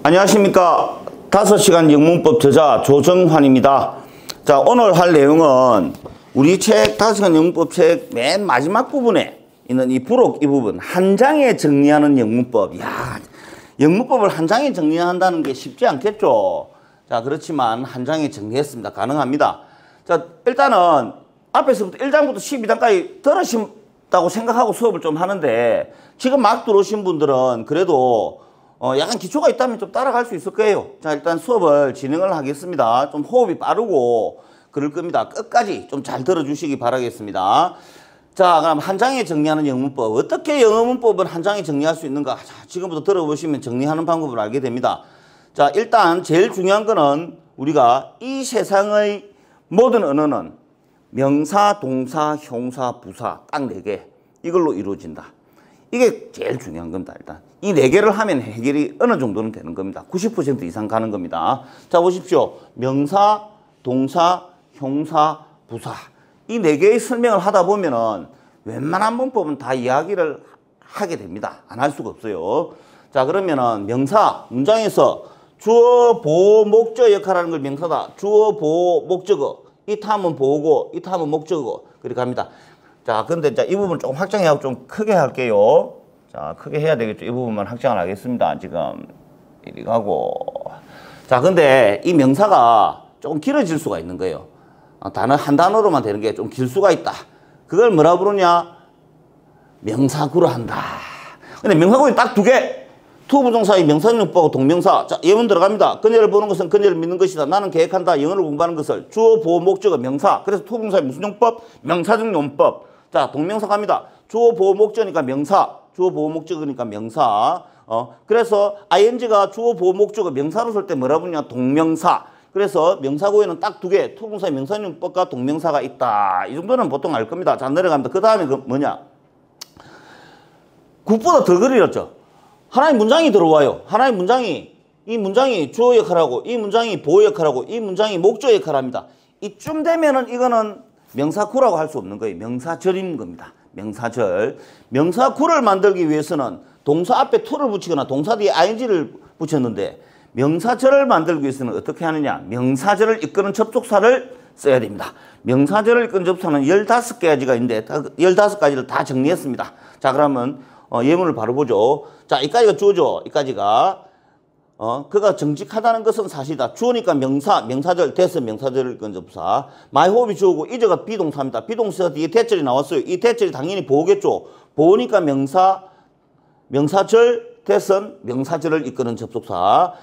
안녕하십니까. 5시간 영문법 저자 조정환입니다. 자, 오늘 할 내용은 우리 책 5시간 영문법 책 맨 마지막 부분에 있는 이 부록 이 부분 한 장에 정리하는 영문법. 야, 영문법을 한 장에 정리한다는 게 쉽지 않겠죠. 자, 그렇지만 한 장에 정리했습니다. 가능합니다. 자, 일단은 앞에서부터 1장부터 12장까지 들으신다고 생각하고 수업을 좀 하는데 지금 막 들어오신 분들은 그래도 약간 기초가 있다면 좀 따라갈 수 있을 거예요. 자, 일단 수업을 진행을 하겠습니다. 좀 호흡이 빠르고 그럴 겁니다. 끝까지 좀 잘 들어주시기 바라겠습니다. 자, 그럼 한 장에 정리하는 영문법. 어떻게 영문법을 한 장에 정리할 수 있는가? 자, 지금부터 들어보시면 정리하는 방법을 알게 됩니다. 자, 일단 제일 중요한 거는 우리가 이 세상의 모든 언어는 명사, 동사, 형사, 부사 딱 4개 이걸로 이루어진다. 이게 제일 중요한 겁니다. 일단 이 4개를 하면 해결이 어느 정도는 되는 겁니다. 90% 이상 가는 겁니다. 자, 보십시오. 명사, 동사, 형사, 부사 이 4개의 설명을 하다 보면은 웬만한 문법은 다 이야기를 하게 됩니다. 안 할 수가 없어요. 자, 그러면은 명사 문장에서 주어, 보어, 목적 역할하는 걸 명사다. 주어, 보어, 목적어. 이 탐은 보어고 이 탐은 목적어. 그렇게 합니다. 자, 근데 이 부분 조금 확장해하고 좀 크게 할게요. 자, 크게 해야 되겠죠. 이 부분만 확장을 하겠습니다. 지금 이리 가고. 자, 근데 이 명사가 조금 길어질 수가 있는 거예요. 단어 한 단어로만 되는 게 좀 길 수가 있다. 그걸 뭐라 부르냐? 명사구로 한다. 근데 명사구는 딱 2개. 투부정사의 명사용법하고 동명사. 자, 예문 들어갑니다. 그녀를 보는 것은 그녀를 믿는 것이다. 나는 계획한다. 영어를 공부하는 것을. 주어, 보어, 목적어, 명사. 그래서 투부정사의 무슨 용법? 명사적 용법. 자, 동명사 갑니다. 주어, 보어, 목적이니까 명사. 주어, 보어, 목적이니까 명사. 그래서 ing가 주어, 보어, 목적어, 명사로 쓸 때 뭐라 부르냐? 동명사. 그래서 명사구에는 딱 2개. 투부정사의 명사용법과 동명사가 있다. 이 정도는 보통 알 겁니다. 자, 내려갑니다. 그 다음에 그 뭐냐? 국보다 더 그리렸죠. 하나의 문장이 들어와요. 하나의 문장이 이 문장이 주어 역할하고 이 문장이 보어 역할하고 이 문장이 목적 역할합니다. 이쯤 되면은 이거는 명사구라고 할 수 없는 거예요. 명사절인 겁니다. 명사절. 명사구를 만들기 위해서는 동사 앞에 to를 붙이거나 동사 뒤에 ing를 붙였는데 명사절을 만들기 위해서는 어떻게 하느냐? 명사절을 이끄는 접속사를 써야 됩니다. 명사절을 이끄는 접속사는 15가지가 있는데 15가지를 다 정리했습니다. 자, 그러면 예문을 바로 보죠. 자, 이까지가 주어죠. 이까지가 그가 정직하다는 것은 사실이다. 주어니까 명사, 명사절, 대서 명사절을 이끄는 접사. 마이호흡이 주어고 이제가 비동사입니다. 비동사 뒤에 대절이 나왔어요. 이 대절이 당연히 보호겠죠. 보호니까 명사, 명사절, 대선, 명사절을 이끄는 접속사.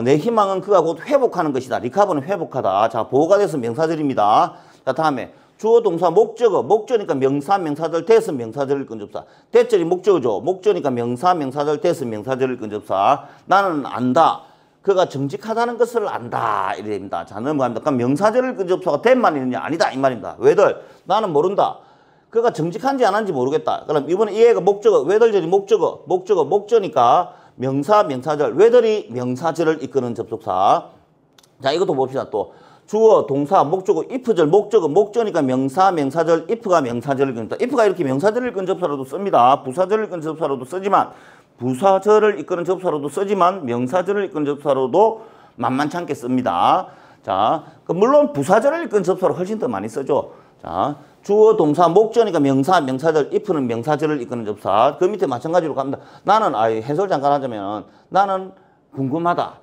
내 희망은 그가 곧 회복하는 것이다. 리카버는 회복하다. 자, 보호가 돼서 명사절입니다. 자, 다음에 주어, 동사, 목적어. 목적이니까 명사, 명사절, 대선, 명사절을 이끄는 접사. 대절이 목적어죠. 목적이니까 명사, 명사절, 대선, 명사절을 이끄는 접사. 나는 안다. 그가 정직하다는 것을 안다. 이래 됩니다. 자, 넘어갑니다. 그럼 명사절을 이끄는 접사가 된 말이 있느냐? 아니다. 이 말입니다. 왜들? 나는 모른다. 그가 정직한지 안 한지 모르겠다. 그럼 이번에 이 애가 목적어, 왜들절이 목적어, 목적어니까 명사, 명사절, 왜들이 명사절을 이끄는 접속사. 자, 이것도 봅시다. 또 주어, 동사, 목적어, if절, 목적어, 목적이니까 명사, 명사절, if가 명사절을 이끈다. if가 이렇게 명사절을 이끄는 접사로도 씁니다. 부사절을 이끄는 접사로도 쓰지만 부사절을 이끄는 접사로도 쓰지만 명사절을 이끄는 접사로도 만만치 않게 씁니다. 자, 물론 부사절을 이끄는 접사로 훨씬 더 많이 쓰죠. 자, 주어, 동사, 목적이니까 명사, 명사절, if는 명사절을 이끄는 접사. 그 밑에 마찬가지로 갑니다. 나는, 해설 잠깐 하자면, 나는 궁금하다.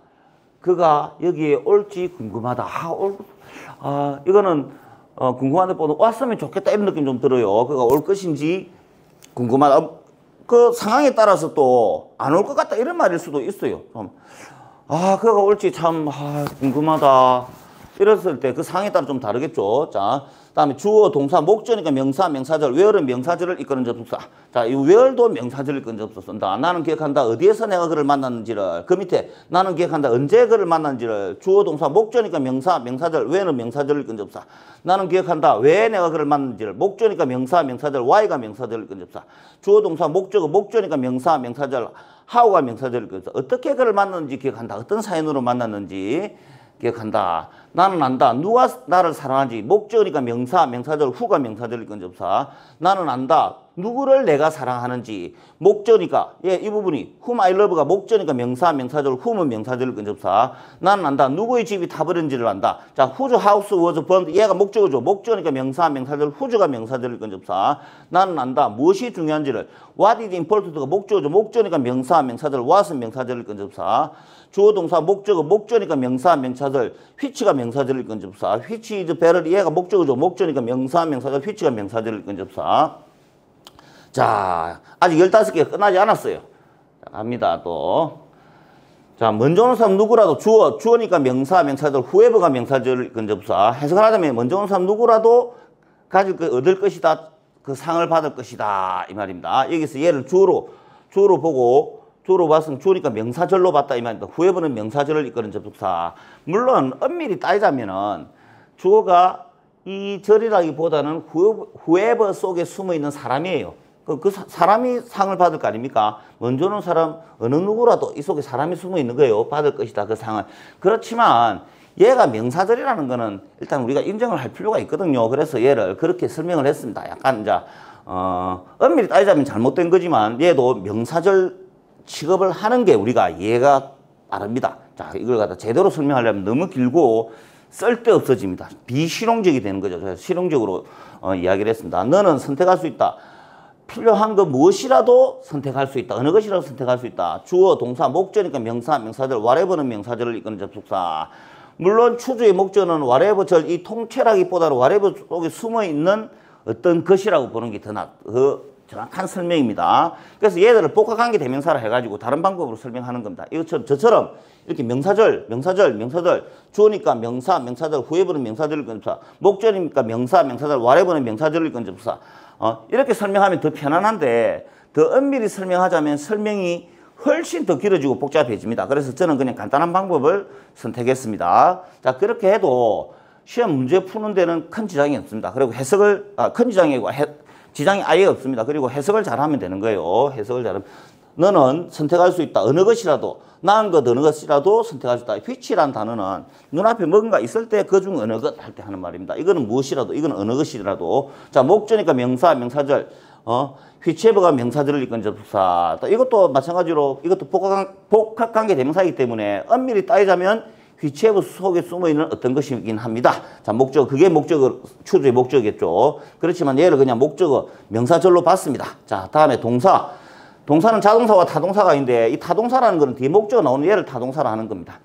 그가 여기에 올지 궁금하다. 이거는, 궁금하다 보다 왔으면 좋겠다. 이런 느낌 좀 들어요. 그가 올 것인지 궁금하다. 그 상황에 따라서 또 안 올 것 같다. 이런 말일 수도 있어요. 그가 올지 참, 궁금하다. 이랬을 때 그 상황에 따라 좀 다르겠죠. 자, 다음에 주어, 동사, 목적이니까 명사, 명사절, where은 명사절을 이끄는 접속사. 자, 이 where도 명사절을 이끄는 접속사 쓴다. 나는 기억한다. 어디에서 내가 그를 만났는지를. 그 밑에 나는 기억한다. 언제 그를 만났는지를. 주어, 동사, 목적이니까 명사, 명사절, where는 명사절을 이끄는 접속사. 나는 기억한다. 왜 내가 그를 만났는지를. 목적이니까 명사, 명사절, why가 명사절을 이끄는 접속사. 주어, 동사, 목적어, 목적이니까 명사, 명사절, how가 명사절을 이끄는 접속사. 어떻게 그를 만났는지 기억한다. 어떤 사연으로 만났는지 기억한다. 나는 안다. 누가 나를 사랑하는지. 목적이니까 명사, 명사절, 후가 명사절일 건 접사. 나는 안다. 누구를 내가 사랑하는지. 목적이니까, 예, 이 부분이 whom I love가 목적이니까 명사, 명사절, whom은 명사절일 건 접사. 나는 안다. 누구의 집이 타버린지를 안다. 자, whose house was burned. 얘가 목적어죠. 목적이니까 명사, 명사절, whose가 명사절일 건 접사. 나는 안다. 무엇이 중요한지를. what is important가 목적어죠. 목적이니까 명사, 명사절, what은 명사절일 건 접사. 주어 동사 목적어 목적이니까 명사 명사절 which가 명사절일 건 접사. which is better 얘가 목적어죠. 목적이니까 명사 명사절 which가 명사절일 건 접사. 자, 아직 15개 끝나지 않았어요. 자, 갑니다 또. 자, 먼저 오는 사람 누구라도 주어니까 명사 명사절 whoever가 명사절일 건 접사. 해석을 하자면 먼저 오는 사람 누구라도 얻을 것이다. 그 상을 받을 것이다 이 말입니다. 여기서 얘를 주어로 보고 주어로 봤으면 주어니까 명사절로 봤다 이 말입니다. whoever는 명사절을 이끄는 접속사. 물론 엄밀히 따지자면은 주어가 이 절이라기보다는 whoever 속에 숨어 있는 사람이에요. 그 사람이 상을 받을 거 아닙니까? 먼저 오는 사람 어느 누구라도 이 속에 사람이 숨어 있는 거예요. 받을 것이다 그 상을. 그렇지만 얘가 명사절이라는 거는 일단 우리가 인정을 할 필요가 있거든요. 그래서 얘를 그렇게 설명을 했습니다. 약간 이제 엄밀히 따지자면 잘못된 거지만 얘도 명사절 취급을 하는 게 우리가 이해가 빠릅니다. 자, 이걸 갖다 제대로 설명하려면 너무 길고 쓸데없어집니다. 비실용적이 되는 거죠. 그래서 실용적으로 이야기를 했습니다. 너는 선택할 수 있다. 필요한 거 무엇이라도 선택할 수 있다. 어느 것이라도 선택할 수 있다. 주어, 동사, 목적이니까 명사, 명사절, whatever는 명사절을 이끄는 접속사. 물론 추주의 목적은 whatever 절, 이 통째라기보다는 whatever 속에 숨어있는 어떤 것이라고 보는 게 더 정확한 설명입니다. 그래서 얘들을 복합관계 대명사를 해가지고 다른 방법으로 설명하는 겁니다. 이것처럼 저처럼 이렇게 명사절, 주어니까 명사, 명사절, whoever는 명사절일 건 접사, 목적이니까 명사, 명사절, whatever는 명사절일 건 접사. 이렇게 설명하면 더 편안한데 더 엄밀히 설명하자면 설명이 훨씬 더 길어지고 복잡해집니다. 그래서 저는 그냥 간단한 방법을 선택했습니다. 자, 그렇게 해도 시험 문제 푸는 데는 큰 지장이 없습니다. 그리고 큰 지장이 아예 없습니다. 그리고 해석을 잘하면 되는 거예요. 해석을 잘하면. 너는 선택할 수 있다. 어느 것이라도. 나은 것 어느 것이라도 선택할 수 있다. which라는 단어는 눈앞에 뭔가 있을 때 그 중 어느 것 할 때 하는 말입니다. 이거는 무엇이라도. 이거는 어느 것이라도. 자, 목적이니까 명사, 명사절. whichever가 명사절을 이끈 접속사. 이것도 마찬가지로 이것도 복합관계 대명사이기 때문에 엄밀히 따지자면 whichever 속에 숨어있는 어떤 것이긴 합니다. 자, 목적어, 그게 목적어, 추주의 목적이겠죠. 그렇지만 얘를 그냥 목적어, 명사절로 봤습니다. 자, 다음에 동사. 동사는 자동사와 타동사가 있는데 이 타동사라는 것은 뒤에 목적어 나오는 얘를 타동사로 하는 겁니다.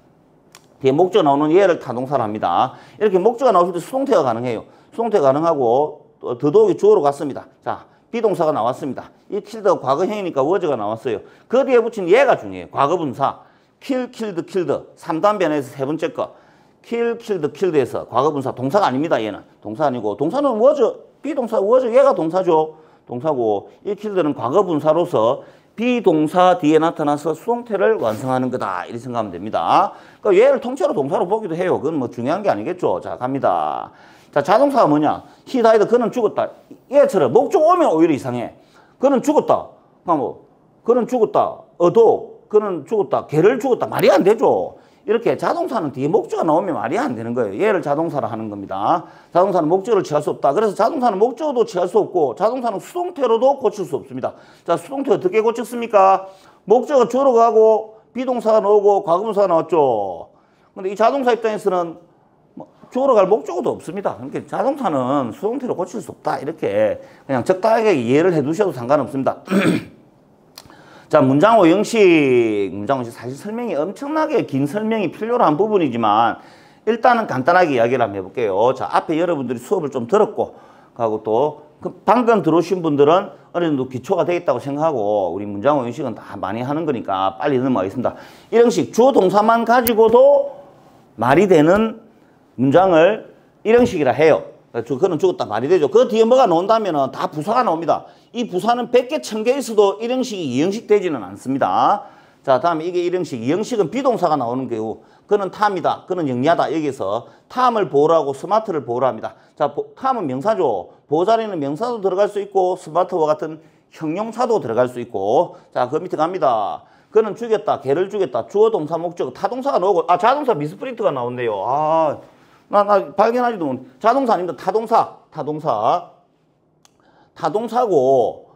뒤에 목적어 나오는 얘를 타동사로 합니다. 이렇게 목적어가 나올 때 수동태가 가능해요. 수동태가 가능하고 더더욱이 주어로 갔습니다. 자, 비동사가 나왔습니다. 이 킬드가 과거형이니까 워즈가 나왔어요. 그 뒤에 붙인 얘가 중요해요. 과거분사. kill, killed, killed. 3단 변에서 세 번째 거. kill, killed, killed에서 과거분사. 동사가 아닙니다. 얘는. 동사 아니고. 동사는 워즈. 비동사 워즈. 얘가 동사죠. 동사고. 이 killed는 과거분사로서 비동사 뒤에 나타나서 수동태를 완성하는 거다. 이렇게 생각하면 됩니다. 그러니까 얘를 통째로 동사로 보기도 해요. 그건 뭐 중요한 게 아니겠죠. 자, 갑니다. 자, 자동사가 뭐냐? he died. 그는 죽었다. 얘처럼 목적 오면 오히려 이상해. 그는 죽었다. 그는 죽었다. 그는 죽었다. 걔를 죽었다. 말이 안 되죠. 이렇게 자동사는 뒤에 목적어가 나오면 말이 안 되는 거예요. 얘를 자동사로 하는 겁니다. 자동사는 목적어를 취할 수 없다. 그래서 자동사는 목적어도 취할 수 없고 자동사는 수동태로도 고칠 수 없습니다. 자, 수동태 어떻게 고쳤습니까? 목적어 주어로 가고 비동사가 나오고 과거분사가 나왔죠. 근데 이 자동사 입장에서는 주어로 갈 목적어도 없습니다. 그러니까 자동사는 수동태로 고칠 수 없다. 이렇게 그냥 적당하게 이해를 해 두셔도 상관없습니다. 자, 문장어 형식. 사실 설명이 엄청나게 긴 설명이 필요로 한 부분이지만 일단은 간단하게 이야기를 한번 해볼게요. 자, 앞에 여러분들이 수업을 좀 들었고 하고 또 방금 들어오신 분들은 어느 정도 기초가 되어 있다고 생각하고 우리 문장어 형식은 다 많이 하는 거니까 빨리 넘어가겠습니다. 이 형식 주어 동사만 가지고도 말이 되는 문장을 일형식이라 해요. 그는 죽었다 말이 되죠. 그 뒤에 뭐가 나온다면 다 부사가 나옵니다. 이 부사는 100개, 1000개 있어도 1형식이 2형식 되지는 않습니다. 자, 다음에 이게 1형식. 2형식은 비동사가 나오는 경우 그는 탐이다. 그는 영리하다. 여기서 탐을 보호를 하고 스마트를 보호를 합니다. 자, 탐은 명사죠. 보호 자리는 명사도 들어갈 수 있고 스마트와 같은 형용사도 들어갈 수 있고. 자, 그 밑에 갑니다. 그는 죽였다. 걔를 죽였다. 주어 동사 목적 타동사가 나오고 자동사 미스프린트가 나온대요. 나 발견하지도 못. 자동사 아닙니다. 타동사고,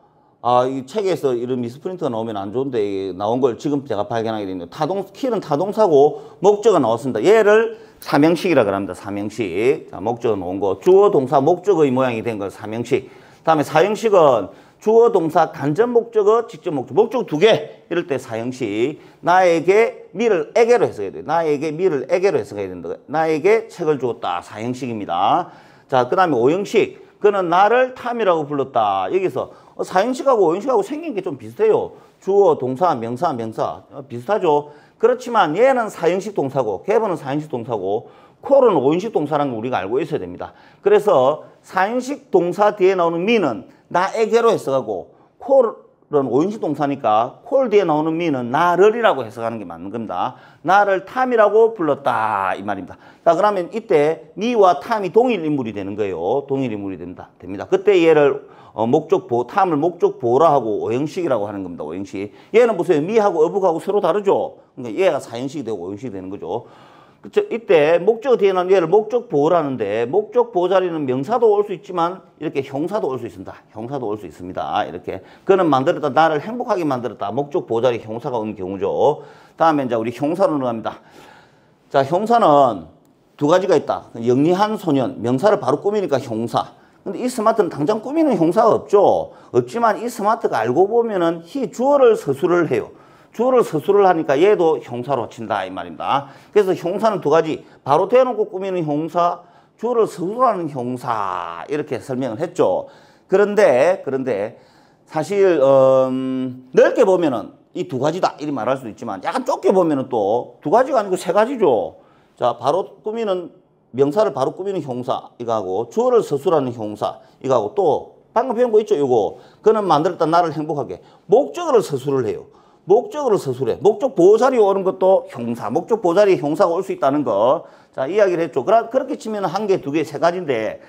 이 책에서 이런 미스프린트가 나오면 안 좋은데, 나온 걸 지금 제가 발견하게 됐네요. 킬은 타동사고, 목적어 나왔습니다. 얘를 삼형식이라 그럽니다. 삼형식. 자, 목적어 나온 거. 주어, 동사, 목적어의 모양이 된 걸 삼형식. 다음에 사형식은 주어, 동사, 간접 목적어, 직접 목적어. 목적어 두 개. 이럴 때 사형식. 나에게 미를 에게로 해석해야 돼요. 나에게 미를 에게로 해석해야 된다. 나에게 책을 주었다. 사형식입니다. 자, 그 다음에 오형식. 그는 나를 탐이라고 불렀다. 여기서 사형식하고 오형식하고 생긴 게 좀 비슷해요. 주어, 동사, 명사 비슷하죠. 그렇지만 얘는 사형식 동사고 개번은 사형식 동사고 콜은 오형식 동사라는 걸 우리가 알고 있어야 됩니다. 그래서 사형식 동사 뒤에 나오는 미는 나에게로 해석하고 콜은 오형식 동사니까 콜 뒤에 나오는 미는 나를이라고 해석하는 게 맞는 겁니다. 나를 탐이라고 불렀다 이 말입니다. 자, 그러면 이때 미와 탐이 동일 인물이 되는 거예요. 동일 인물이 됩니다. 그때 얘를 탐을 목적보호라 하고 오형식이라고 하는 겁니다. 오형식. 얘는 보세요. 미하고 어북하고 서로 다르죠. 그러니까 얘가 사형식이 되고 오형식이 되는 거죠. 그쵸? 이때 목적어 뒤에 나오는 얘를 목적보호라는데 목적보호 자리는 명사도 올 수 있지만 이렇게 형사도 올 수 있습니다. 형사도 올 수 있습니다. 이렇게. 그는 만들었다. 나를 행복하게 만들었다. 목적보호 자리 형사가 온 경우죠. 다음에 이제 우리 형사로 넘어갑니다. 자, 형사는 두 가지가 있다. 영리한 소년. 명사를 바로 꾸미니까 형사. 근데 이 스마트는 당장 꾸미는 형사가 없죠. 없지만 이 스마트가 알고 보면은 주어를 서술을 해요. 주어를 서술을 하니까 얘도 형사로 친다 이 말입니다. 그래서 형사는 두 가지. 바로 대놓고 꾸미는 형사, 주어를 서술하는 형사 이렇게 설명을 했죠. 그런데 사실 넓게 보면은 이 두 가지다 이렇게 말할 수도 있지만 약간 좁게 보면은 또 두 가지가 아니고 세 가지죠. 자, 바로 꾸미는 명사를 바로 꾸미는 형사 이거하고 주어를 서술하는 형사 이거하고 또 방금 배운 거 있죠. 이거 그는 만들었다 나를 행복하게 목적어를 서술을 해요. 목적어를 서술해. 목적 보호자리에 오는 것도 형사. 목적 보호자리에 형사가 올 수 있다는 거. 자, 이야기를 했죠. 그렇게 치면 한 개, 두 개, 세 가지인데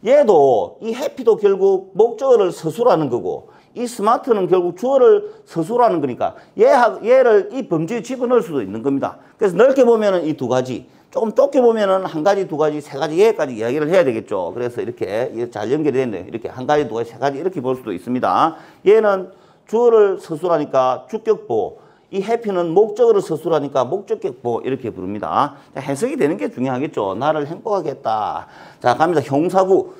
얘도 이 해피도 결국 목적어를 서술하는 거고 이 스마트는 결국 주어를 서술하는 거니까 얘를 이 범주에 집어넣을 수도 있는 겁니다. 그래서 넓게 보면은 이 두 가지. 조금 좁게 보면은 한 가지, 두 가지, 세 가지, 얘까지 이야기를 해야 되겠죠. 그래서 이렇게 잘 연결이 됐네요. 이렇게 한 가지, 두 가지, 세 가지 이렇게 볼 수도 있습니다. 얘는 주어를 서술하니까 주격보, 이 해피는 목적어를 서술하니까 목적격보 이렇게 부릅니다. 자, 해석이 되는 게 중요하겠죠. 나를 행복하게 했다. 자, 갑니다. 형사구.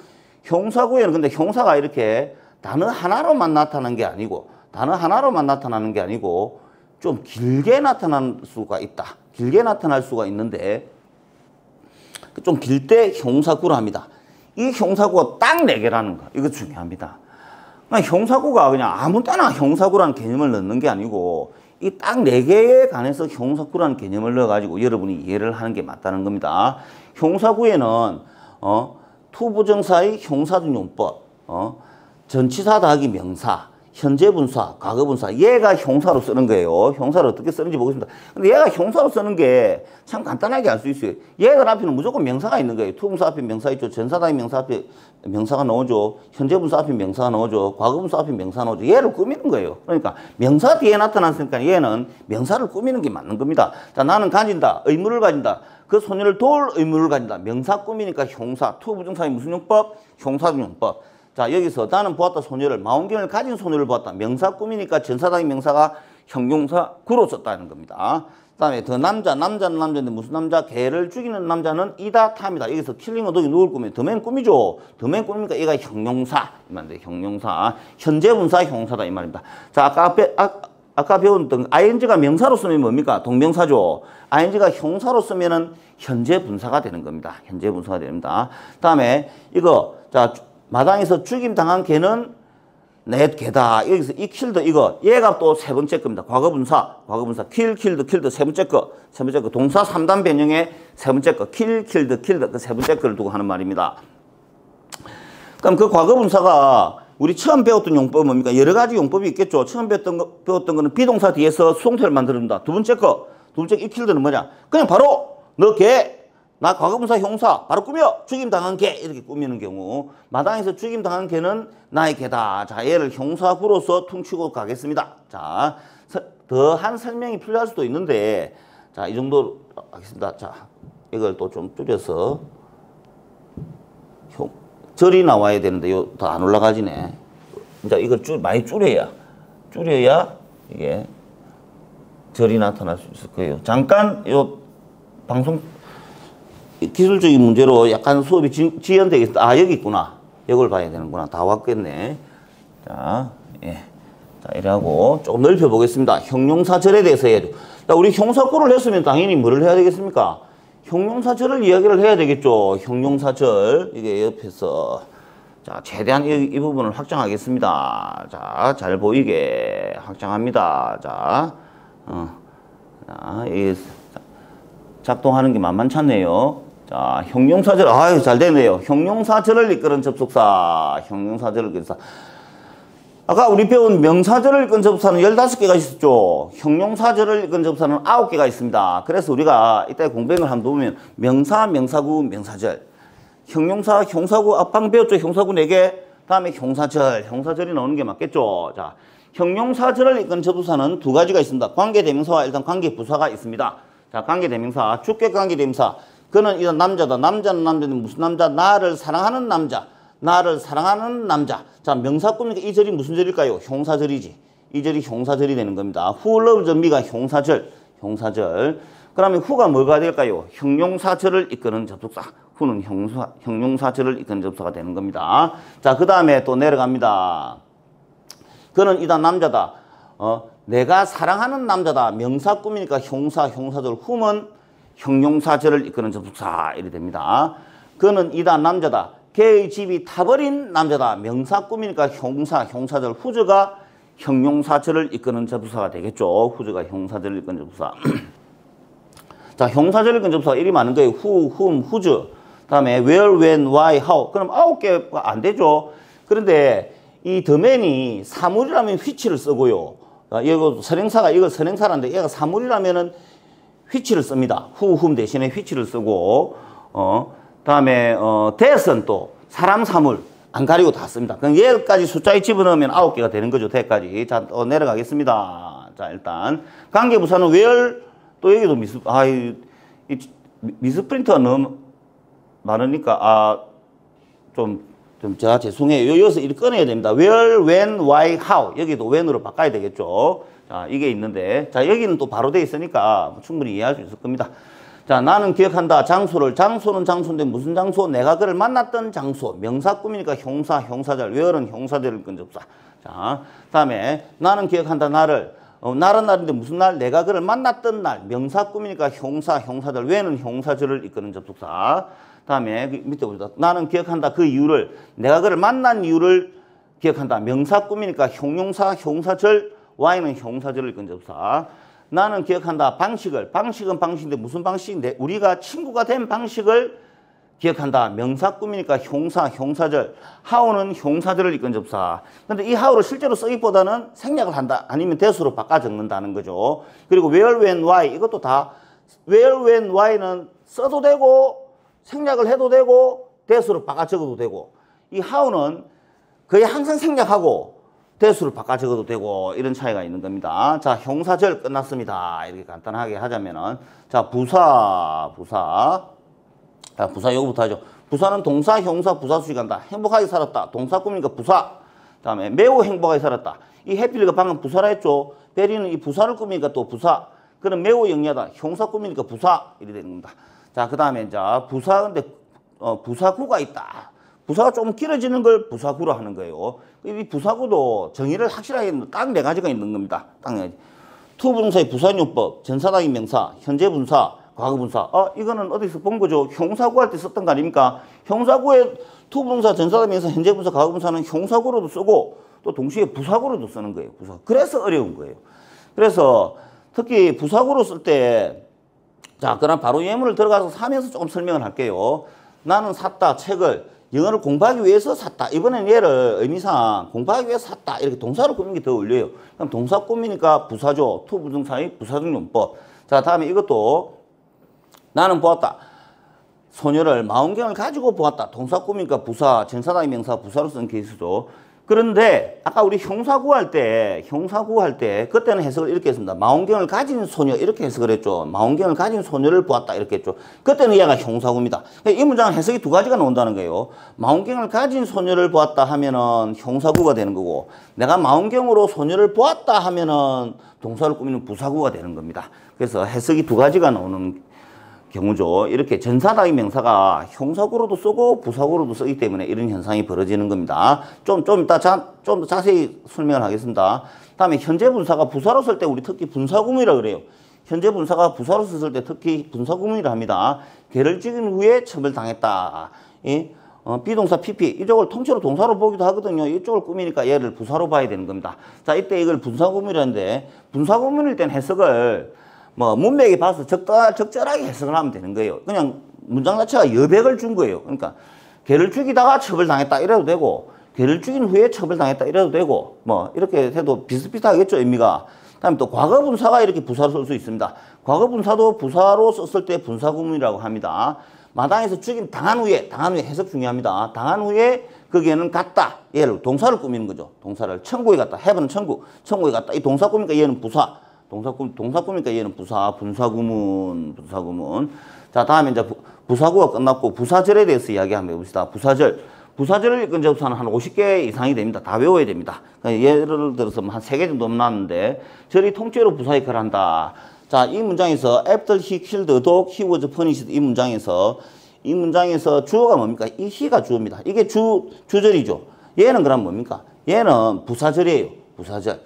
형사구에는 근데 형사가 이렇게 단어 하나로만 나타나는 게 아니고 좀 길게 나타날 수가 있다. 길게 나타날 수가 있는데 좀 길 때 형사구를 합니다. 이 형사구가 딱 4개라는 거. 이거 중요합니다. 형사구가 그냥 아무 때나 형사구라는 개념을 넣는 게 아니고 이 딱 4개에 관해서 형사구라는 개념을 넣어가지고 여러분이 이해를 하는 게 맞다는 겁니다. 형사구에는 투부정사의 형사준용법, 전치사 더하기 명사, 현재분사, 과거분사 얘가 형사로 쓰는 거예요. 형사를 어떻게 쓰는지 보겠습니다. 근데 얘가 형사로 쓰는 게 참 간단하게 알 수 있어요. 얘들 앞에는 무조건 명사가 있는 거예요. 투분사 앞에 명사 있죠. 전사다의 명사 앞에 명사가 나오죠. 현재분사 앞에 명사가 나오죠. 과거분사 앞에 명사가 나오죠. 얘를 꾸미는 거예요. 그러니까 명사 뒤에 나타났으니까 얘는 명사를 꾸미는 게 맞는 겁니다. 자, 나는 가진다. 의무를 가진다. 그 소녀를 도울 의무를 가진다. 명사 꾸미니까 형사. 투부정사의 무슨 용법? 형사준용법. 자, 여기서 나는 보았다 소녀를, 망원경을 가진 소녀를 보았다. 명사 꾸미니까 전사당의 명사가 형용사 구로 썼다는 겁니다. 그 다음에 더 남자는 남자인데 무슨 남자? 개를 죽이는 남자는 이다 탐이다. 여기서 킬링 어독이 누굴 꾸며? 더맨 꾸미죠. 더맨 꾸미니까 얘가 형용사. 이 말인데 형용사. 현재분사 형용사다 이 말입니다. 자, 아까 배웠던 ing가 명사로 쓰면 뭡니까? 동명사죠. ing가 형사로 쓰면은 현재분사가 되는 겁니다. 현재분사가 됩니다. 그 다음에 이거 자. 마당에서 죽임 당한 개는 내 개다. 여기서 이 킬드 이거 얘가 또 세 번째 겁니다. 과거분사 킬드 세 번째 거 동사 3단 변형의 세 번째 거 킬드 그 세 번째 거를 두고 하는 말입니다. 그럼 그 과거분사가 우리 처음 배웠던 용법은 뭡니까? 여러 가지 용법이 있겠죠. 처음 배웠던 거는 비동사 뒤에서 수동태를 만들어준다. 두 번째 이 킬드는 뭐냐? 그냥 바로 너 개. 나 과거분사 형사 바로 꾸며 죽임당한 개 이렇게 꾸미는 경우 마당에서 죽임당한 개는 나의 개다. 자, 얘를 형사구로서 퉁치고 가겠습니다. 자, 더한 설명이 필요할 수도 있는데 자, 이 정도 하겠습니다. 자, 이걸 또 좀 줄여서 절이 나와야 되는데 요 더 안 올라가지네. 이제 이걸 많이 줄여야 이게 절이 나타날 수 있을 거예요. 잠깐 요 방송 기술적인 문제로 약간 수업이 지연되겠다. 아, 여기 있구나. 이걸 봐야 되는구나. 다 왔겠네. 자, 예. 자, 이래하고 조금 넓혀보겠습니다. 형용사절에 대해서 해야죠. 자, 우리 형사구를 했으면 당연히 뭐를 해야 되겠습니까? 형용사절을 이야기를 해야 되겠죠. 형용사절. 이게 옆에서. 자, 최대한 이 부분을 확장하겠습니다. 자, 잘 보이게 확장합니다. 자, 자, 이 작동하는 게 만만찮네요. 자, 형용사절. 아유, 잘 되네요. 형용사절을 이끄는 접속사. 형용사절을 이끄는 접속사. 아까 우리 배운 명사절을 이끄는 접속사는 15개가 있었죠. 형용사절을 이끄는 접속사는 9개가 있습니다. 그래서 우리가 이때 공백을 한번 보면 명사, 명사구, 명사절. 형용사, 형사구, 앞방 배웠죠. 형사구 4개. 다음에 형사절. 형사절이 나오는 게 맞겠죠. 자, 형용사절을 이끄는 접속사는 2가지가 있습니다. 관계대명사와 일단 관계부사가 있습니다. 자, 관계대명사, 주격 관계대명사. 그는 일단 남자다. 남자는 남자인데 무슨 남자? 나를 사랑하는 남자. 나를 사랑하는 남자. 자, 명사구니까 이 절이 무슨 절일까요? 형사절이지. 이 절이 형사절이 되는 겁니다. Who loves me가 형사절. 형사절. 그러면 who가 뭐가 될까요? 형용사절을 이끄는 접속사. who는 형용사절을 이끄는 접속사가 되는 겁니다. 자, 그 다음에 또 내려갑니다. 그는 일단 남자다. 내가 사랑하는 남자다. 명사구이니까 형사절. whom은 형용사절을 이끄는 접속사. 이래 됩니다. 그는 이단 남자다. 걔의 집이 타버린 남자다. 명사구이니까 형사절. who가 형용사절을 이끄는 접속사가 되겠죠. who가 형사절을 이끄는 접속사. 자, 형사절을 이끄는 접속사가 이리 많은 거예요. who, whom, whose. 다음에 where, when, why, how. 그럼 9개가 안 되죠. 그런데 이 더맨이 사물이라면 which를 쓰고요. 이거 선행사가 이거 선행사란데 얘가 사물이라면은 which를 씁니다. who, whom 대신에 which를 쓰고 다음에 that은 또 사람 사물 안 가리고 다 씁니다. 그럼 얘까지 숫자에 집어넣으면 9개가 되는 거죠. that까지. 자, 내려가겠습니다. 자, 일단 관계부사는 where 또 여기도 미스프린트가 너무 많으니까 제가 죄송해요. 여기서 이렇게 꺼내야 됩니다. where, when, why, how. 여기도 when으로 바꿔야 되겠죠. 자, 이게 있는데, 자, 여기는 또 바로 돼 있으니까 충분히 이해할 수 있을 겁니다. 자, 나는 기억한다. 장소를. 장소는 장소인데 무슨 장소? 내가 그를 만났던 장소. 명사구이니까 형사절. where는 형사절을 이끄는 접속사. 자, 다음에 나는 기억한다. 나를. 날은 날인데 무슨 날? 내가 그를 만났던 날. 명사구이니까 형사절. when은 형사절을 이끄는 접속사. 다음에 밑에 보자. 나는 기억한다. 그 이유를. 내가 그를 만난 이유를 기억한다. 명사구이니까 형사절. y는 형사절을 이끄는 접속사. 나는 기억한다. 방식을. 방식은 방식인데 무슨 방식인데? 우리가 친구가 된 방식을 기억한다. 명사구이니까 형사절. how는 형사절을 이끄는 접속사. 근데 이 how를 실제로 쓰기보다는 생략을 한다. 아니면 대수로 바꿔 적는다는 거죠. 그리고 where, when, why. 이것도 다 where, when, why는 써도 되고 생략을 해도 되고 대수로 바꿔 적어도 되고 이 how는 거의 항상 생략하고 대수를 바꿔 적어도 되고 이런 차이가 있는 겁니다. 자, 형사절 끝났습니다. 이렇게 간단하게 하자면은 자, 부사. 자, 부사 요거부터 하죠. 부사는 동사, 형사, 부사수식 한다. 행복하게 살았다. 동사구이니까 부사. 다음에 매우 행복하게 살았다. 이 해피리가 방금 부사라 했죠. 베리는 이 부사를 꾸미니까 또 부사. 그럼 매우 영리하다. 형사 꾸미니까 부사. 이래 되는 겁니다. 자, 그 다음에 이제 부사, 근데 부사구가 있다. 부사가 좀 길어지는 걸 부사구로 하는 거예요. 이 부사구도 정의를 확실하게 딱 4가지가 있는 겁니다. 딱 4가지. 투부동사의 부사용법, 전사당인 명사, 현재분사, 과거분사. 이거는 어디서 본 거죠? 형사구 할 때 썼던 거 아닙니까? 형사구에 투부동사, 전사당인 명사, 현재분사, 과거분사는 형사구로도 쓰고 또 동시에 부사구로도 쓰는 거예요. 부사. 그래서 어려운 거예요. 그래서 특히 부사구로 쓸 때 자, 그럼 바로 예문을 들어가서 하면서 조금 설명을 할게요. 나는 샀다, 책을. 영어를 공부하기 위해서 샀다. 이번엔 얘를 의미상 공부하기 위해서 샀다. 이렇게 동사를 꾸미는 게 더 어울려요. 그럼 동사 꾸미니까 부사죠. 투부정사의 부사적 용법. 자, 다음에 이것도 나는 보았다. 소녀를 망원경을 가지고 보았다. 동사 꾸미니까 부사, 전사당의 명사, 부사로 쓰는 케이스죠. 그런데 아까 우리 형사 구할 때 그때는 해석을 이렇게 했습니다. 망원경을 가진 소녀 이렇게 해석을 했죠. 망원경을 가진 소녀를 보았다 이렇게 했죠. 그때는 얘가 형사구입니다. 이 문장은 해석이 두 가지가 나온다는 거예요. 망원경을 가진 소녀를 보았다 하면은 형사구가 되는 거고, 내가 망원경으로 소녀를 보았다 하면은 동사를 꾸미는 부사구가 되는 겁니다. 그래서 해석이 두 가지가 나오는 경우죠. 이렇게 전사다의 명사가 형사구로도 쓰고 부사구로도 쓰기 때문에 이런 현상이 벌어지는 겁니다. 좀 이따 좀 더 자세히 설명을 하겠습니다. 다음에 현재 분사가 부사로 쓸 때 우리 특히 분사구문이라 그래요. 현재 분사가 부사로 썼을 때 특히 분사구문이라 합니다. 개를 죽인 후에 처벌당했다. 비동사 PP 이쪽을 통째로 동사로 보기도 하거든요. 이쪽을 꾸미니까 얘를 부사로 봐야 되는 겁니다. 자, 이때 이걸 분사구문이라는데, 분사구문일 땐 해석을 뭐 문맥에 봐서 적절하게 해석을 하면 되는 거예요. 그냥 문장 자체가 여백을 준 거예요. 그러니까 개를 죽이다가 처벌당했다 이래도 되고, 개를 죽인 후에 처벌당했다 이래도 되고, 뭐 이렇게 해도 비슷비슷하겠죠, 의미가. 다음에 또 과거분사가 이렇게 부사로 쓸 수 있습니다. 과거분사도 부사로 썼을 때 분사구문이라고 합니다. 마당에서 죽임 당한 후에 해석 중요합니다. 당한 후에 거기에는 갔다. 얘를 동사를 꾸미는 거죠. 동사를 천국에 갔다. heaven은 천국에 갔다. 이 동사 꾸미니까 얘는 부사. 동사 꾸미니까 얘는 부사, 분사구문. 자, 다음에 이제 부사구가 끝났고 부사절에 대해서 이야기 한번 해봅시다. 부사절을 읽은 접수는 한 50개 이상이 됩니다. 다 외워야 됩니다. 예를 들어서 한 3개 정도 나왔는데, 절이 통째로 부사 역할을 한다. 자, 이 문장에서 after he killed a dog, he was punished. 이 문장에서 주어가 뭡니까? 이 he가 주어입니다. 이게 주절이죠. 얘는 그럼 뭡니까? 얘는 부사절이에요. 부사절.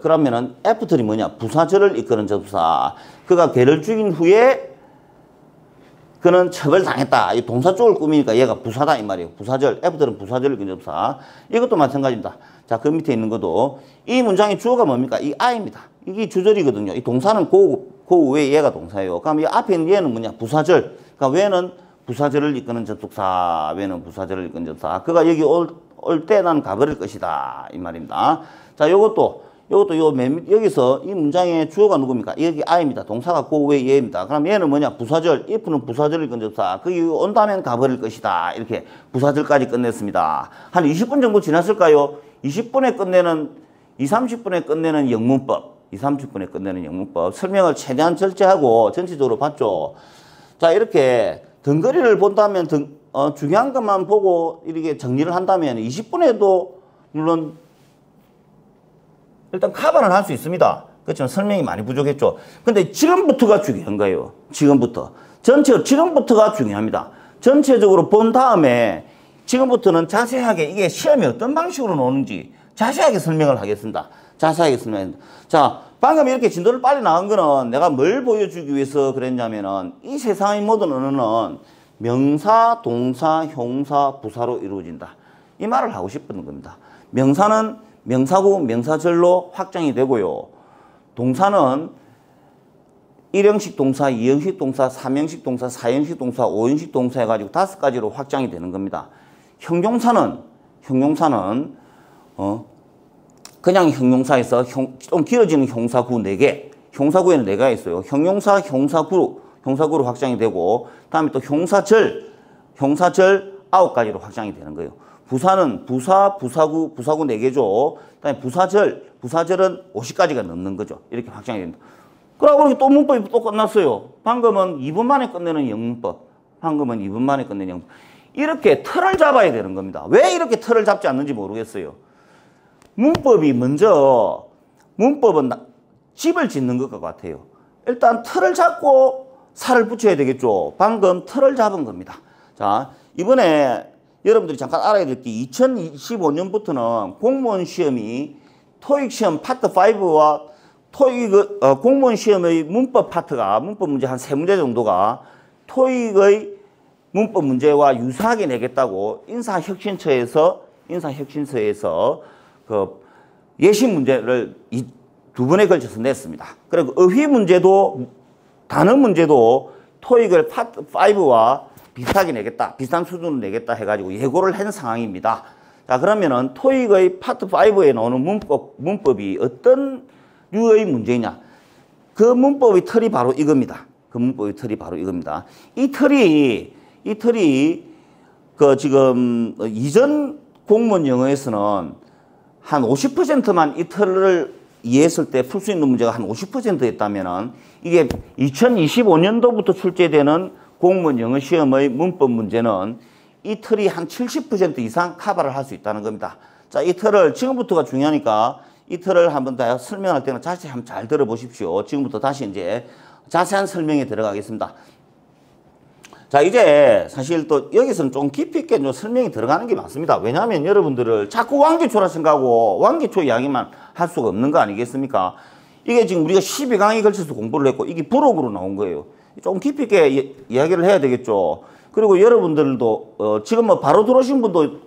그러면은 after이 뭐냐? 부사절을 이끄는 접사. 그가 개를 죽인 후에 그는 처벌당했다. 이 동사 쪽을 꾸미니까 얘가 부사다 이 말이에요. 부사절. after는 부사절을 이끄는 접사. 이것도 마찬가지입니다. 자, 그 밑에 있는 것도 이 문장의 주어가 뭡니까? 이 I입니다. 이게 주절이거든요. 이 동사는 그 외에 얘가 동사예요. 그럼 이 앞에 있는 얘는 뭐냐? 부사절. 그러니까 외는 부사절을 이끄는 접속사. 그가 여기 올 때 난 가버릴 것이다. 이 말입니다. 자, 요것도 여기서 이 문장의 주어가 누굽니까? 여기 I입니다. 동사가 그 외에 얘입니다. 그럼 얘는 뭐냐? 부사절. if는 부사절을 이끄는 접사. 거기 온다면 가버릴 것이다. 이렇게 부사절까지 끝냈습니다. 한 20분 정도 지났을까요? 20분에 끝내는 30분에 끝내는 영문법. 설명을 최대한 절제하고 전체적으로 봤죠. 자, 이렇게 덩거리를 본다면 중요한 것만 보고 이렇게 정리를 한다면 20분에도 물론 일단 커버는 할 수 있습니다. 그렇지만 설명이 많이 부족했죠. 근데 지금부터가 중요한 거예요. 지금부터가 중요합니다. 전체적으로 본 다음에 지금부터는 자세하게 이게 시험이 어떤 방식으로 나오는지 자세하게 설명을 하겠습니다. 자, 방금 이렇게 진도를 빨리 나간 거는 내가 뭘 보여주기 위해서 그랬냐면은 이 세상의 모든 언어는 명사, 동사, 형사, 부사로 이루어진다. 이 말을 하고 싶은 겁니다. 명사는 명사구, 명사절로 확장이 되고요. 동사는 1형식 동사, 2형식 동사, 3형식 동사, 4형식 동사, 5형식 동사 해가지고 5가지로 확장이 되는 겁니다. 형용사는 그냥 형용사에서 좀 길어지는 형사구 4개, 형사구에는 4개가 있어요. 형용사, 형사구로 확장이 되고, 다음에 또 형사절 9가지로 확장이 되는 거예요. 부사는 부사구 4개죠. 그다음에 부사절은 50가지가 넘는 거죠. 이렇게 확장이 됩니다. 그러고 또 문법이 또 끝났어요. 방금은 2분 만에 끝내는 영문법. 이렇게 틀을 잡아야 되는 겁니다. 왜 이렇게 틀을 잡지 않는지 모르겠어요. 문법은 집을 짓는 것 같아요. 일단 틀을 잡고 살을 붙여야 되겠죠. 방금 틀을 잡은 겁니다. 자, 이번에 여러분들이 잠깐 알아야 될 게 2025년부터는 공무원 시험이 토익 시험 파트 5와 공무원 시험의 문법 문제 한 3문제 정도가 토익의 문법 문제와 유사하게 내겠다고 인사혁신처에서 그 예시 문제를 2번에 걸쳐서 냈습니다. 그리고 어휘 문제도 단어 문제도 토익을 파트 5와 비슷하게 내겠다, 비슷한 수준으로 내겠다 해가지고 예고를 한 상황입니다. 자, 그러면은 토익의 파트 5에 나오는 문법이 어떤 류의 문제냐? 그 문법의 틀이 바로 이겁니다. 이 틀이 지금 이전 공무원 영어에서는 한 50%만 이 틀을 이해했을 때 풀 수 있는 문제가 한 50%였다면은 이게 2025년도부터 출제되는 공무원 영어 시험의 문법 문제는 이 틀이 한 70% 이상 커버를 할 수 있다는 겁니다. 자, 이 틀을 지금부터가 중요하니까 이 틀을 한번 더 설명할 때는 자세히 한번 잘 들어보십시오. 지금부터 다시 이제 자세한 설명에 들어가겠습니다. 자, 이제 사실 또 여기서는 좀 깊이 있게 좀 설명이 들어가는 게 많습니다. 왜냐하면 여러분들을 자꾸 왕기초라 생각하고 왕기초 이야기만 할 수가 없는 거 아니겠습니까? 이게 지금 우리가 12강에 걸쳐서 공부를 했고 이게 부록으로 나온 거예요. 좀 깊이 있게 이야기를 해야 되겠죠. 그리고 여러분들도 지금 뭐 바로 들어오신 분도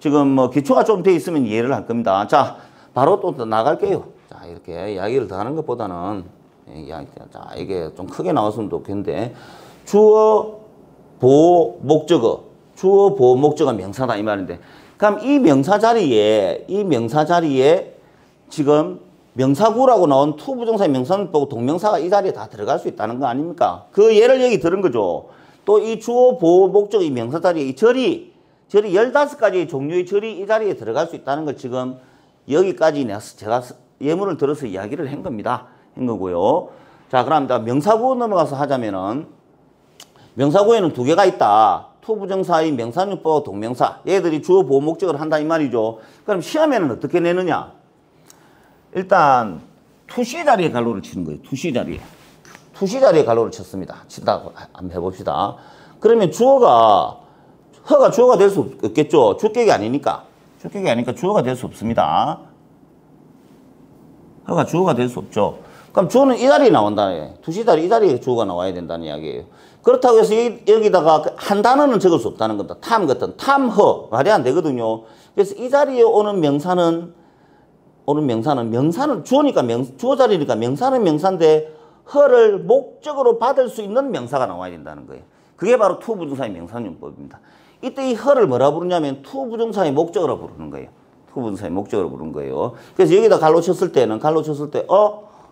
지금 뭐 기초가 좀 돼 있으면 이해를 할 겁니다. 자, 바로 또 나갈게요. 자, 이렇게 이야기를 더 하는 것보다는 자, 이게 좀 크게 나왔으면 좋겠는데 주어 보호 목적어, 주어 보호 목적어 명사다 이 말인데, 그럼 이 명사 자리에 지금 명사구라고 나온 투부정사의 명사는 보고 동명사가 이 자리에 다 들어갈 수 있다는 거 아닙니까? 그 예를 얘기 들은 거죠. 또 이 주어 보호 목적어 이 명사 자리에 이 절이 15가지의 종류의 절이 이 자리에 들어갈 수 있다는 걸 지금 여기까지 제가 예문을 들어서 이야기를 한 겁니다. 한 거고요. 자, 그럼 명사구 넘어가서 하자면은 명사구에는 두 개가 있다. 투부정사의 명사윤법 동명사. 얘들이 주어 보호 목적을 한다 이 말이죠. 그럼 시험에는 어떻게 내느냐? 일단 투시 자리에 갈로를 치는 거예요. 투시 자리에 갈로를 쳤습니다. 친다고 한번 해봅시다. 그러면 주어가 허가 주어가 될 수 없겠죠. 주격이 아니니까 주어가 될 수 없습니다. 허가 주어가 될 수 없죠. 그럼 주어는 이 자리에 나온다. 투시 자리 이 자리에 주어가 나와야 된다는 이야기예요. 그렇다고 해서 여기다가 한 단어는 적을 수 없다는 겁니다. 탐 같은 탐허 말이 안 되거든요. 그래서 이 자리에 오는 명사는 주어니까 주어 자리니까 명사는 명사인데 허를 목적으로 받을 수 있는 명사가 나와야 된다는 거예요. 그게 바로 투부정사의 명사윤법입니다. 이때 이 허를 뭐라 부르냐면 투부정사의 목적으로 부르는 거예요. 투부정사의 목적으로 부르는 거예요. 그래서 여기다 갈로 쳤을 때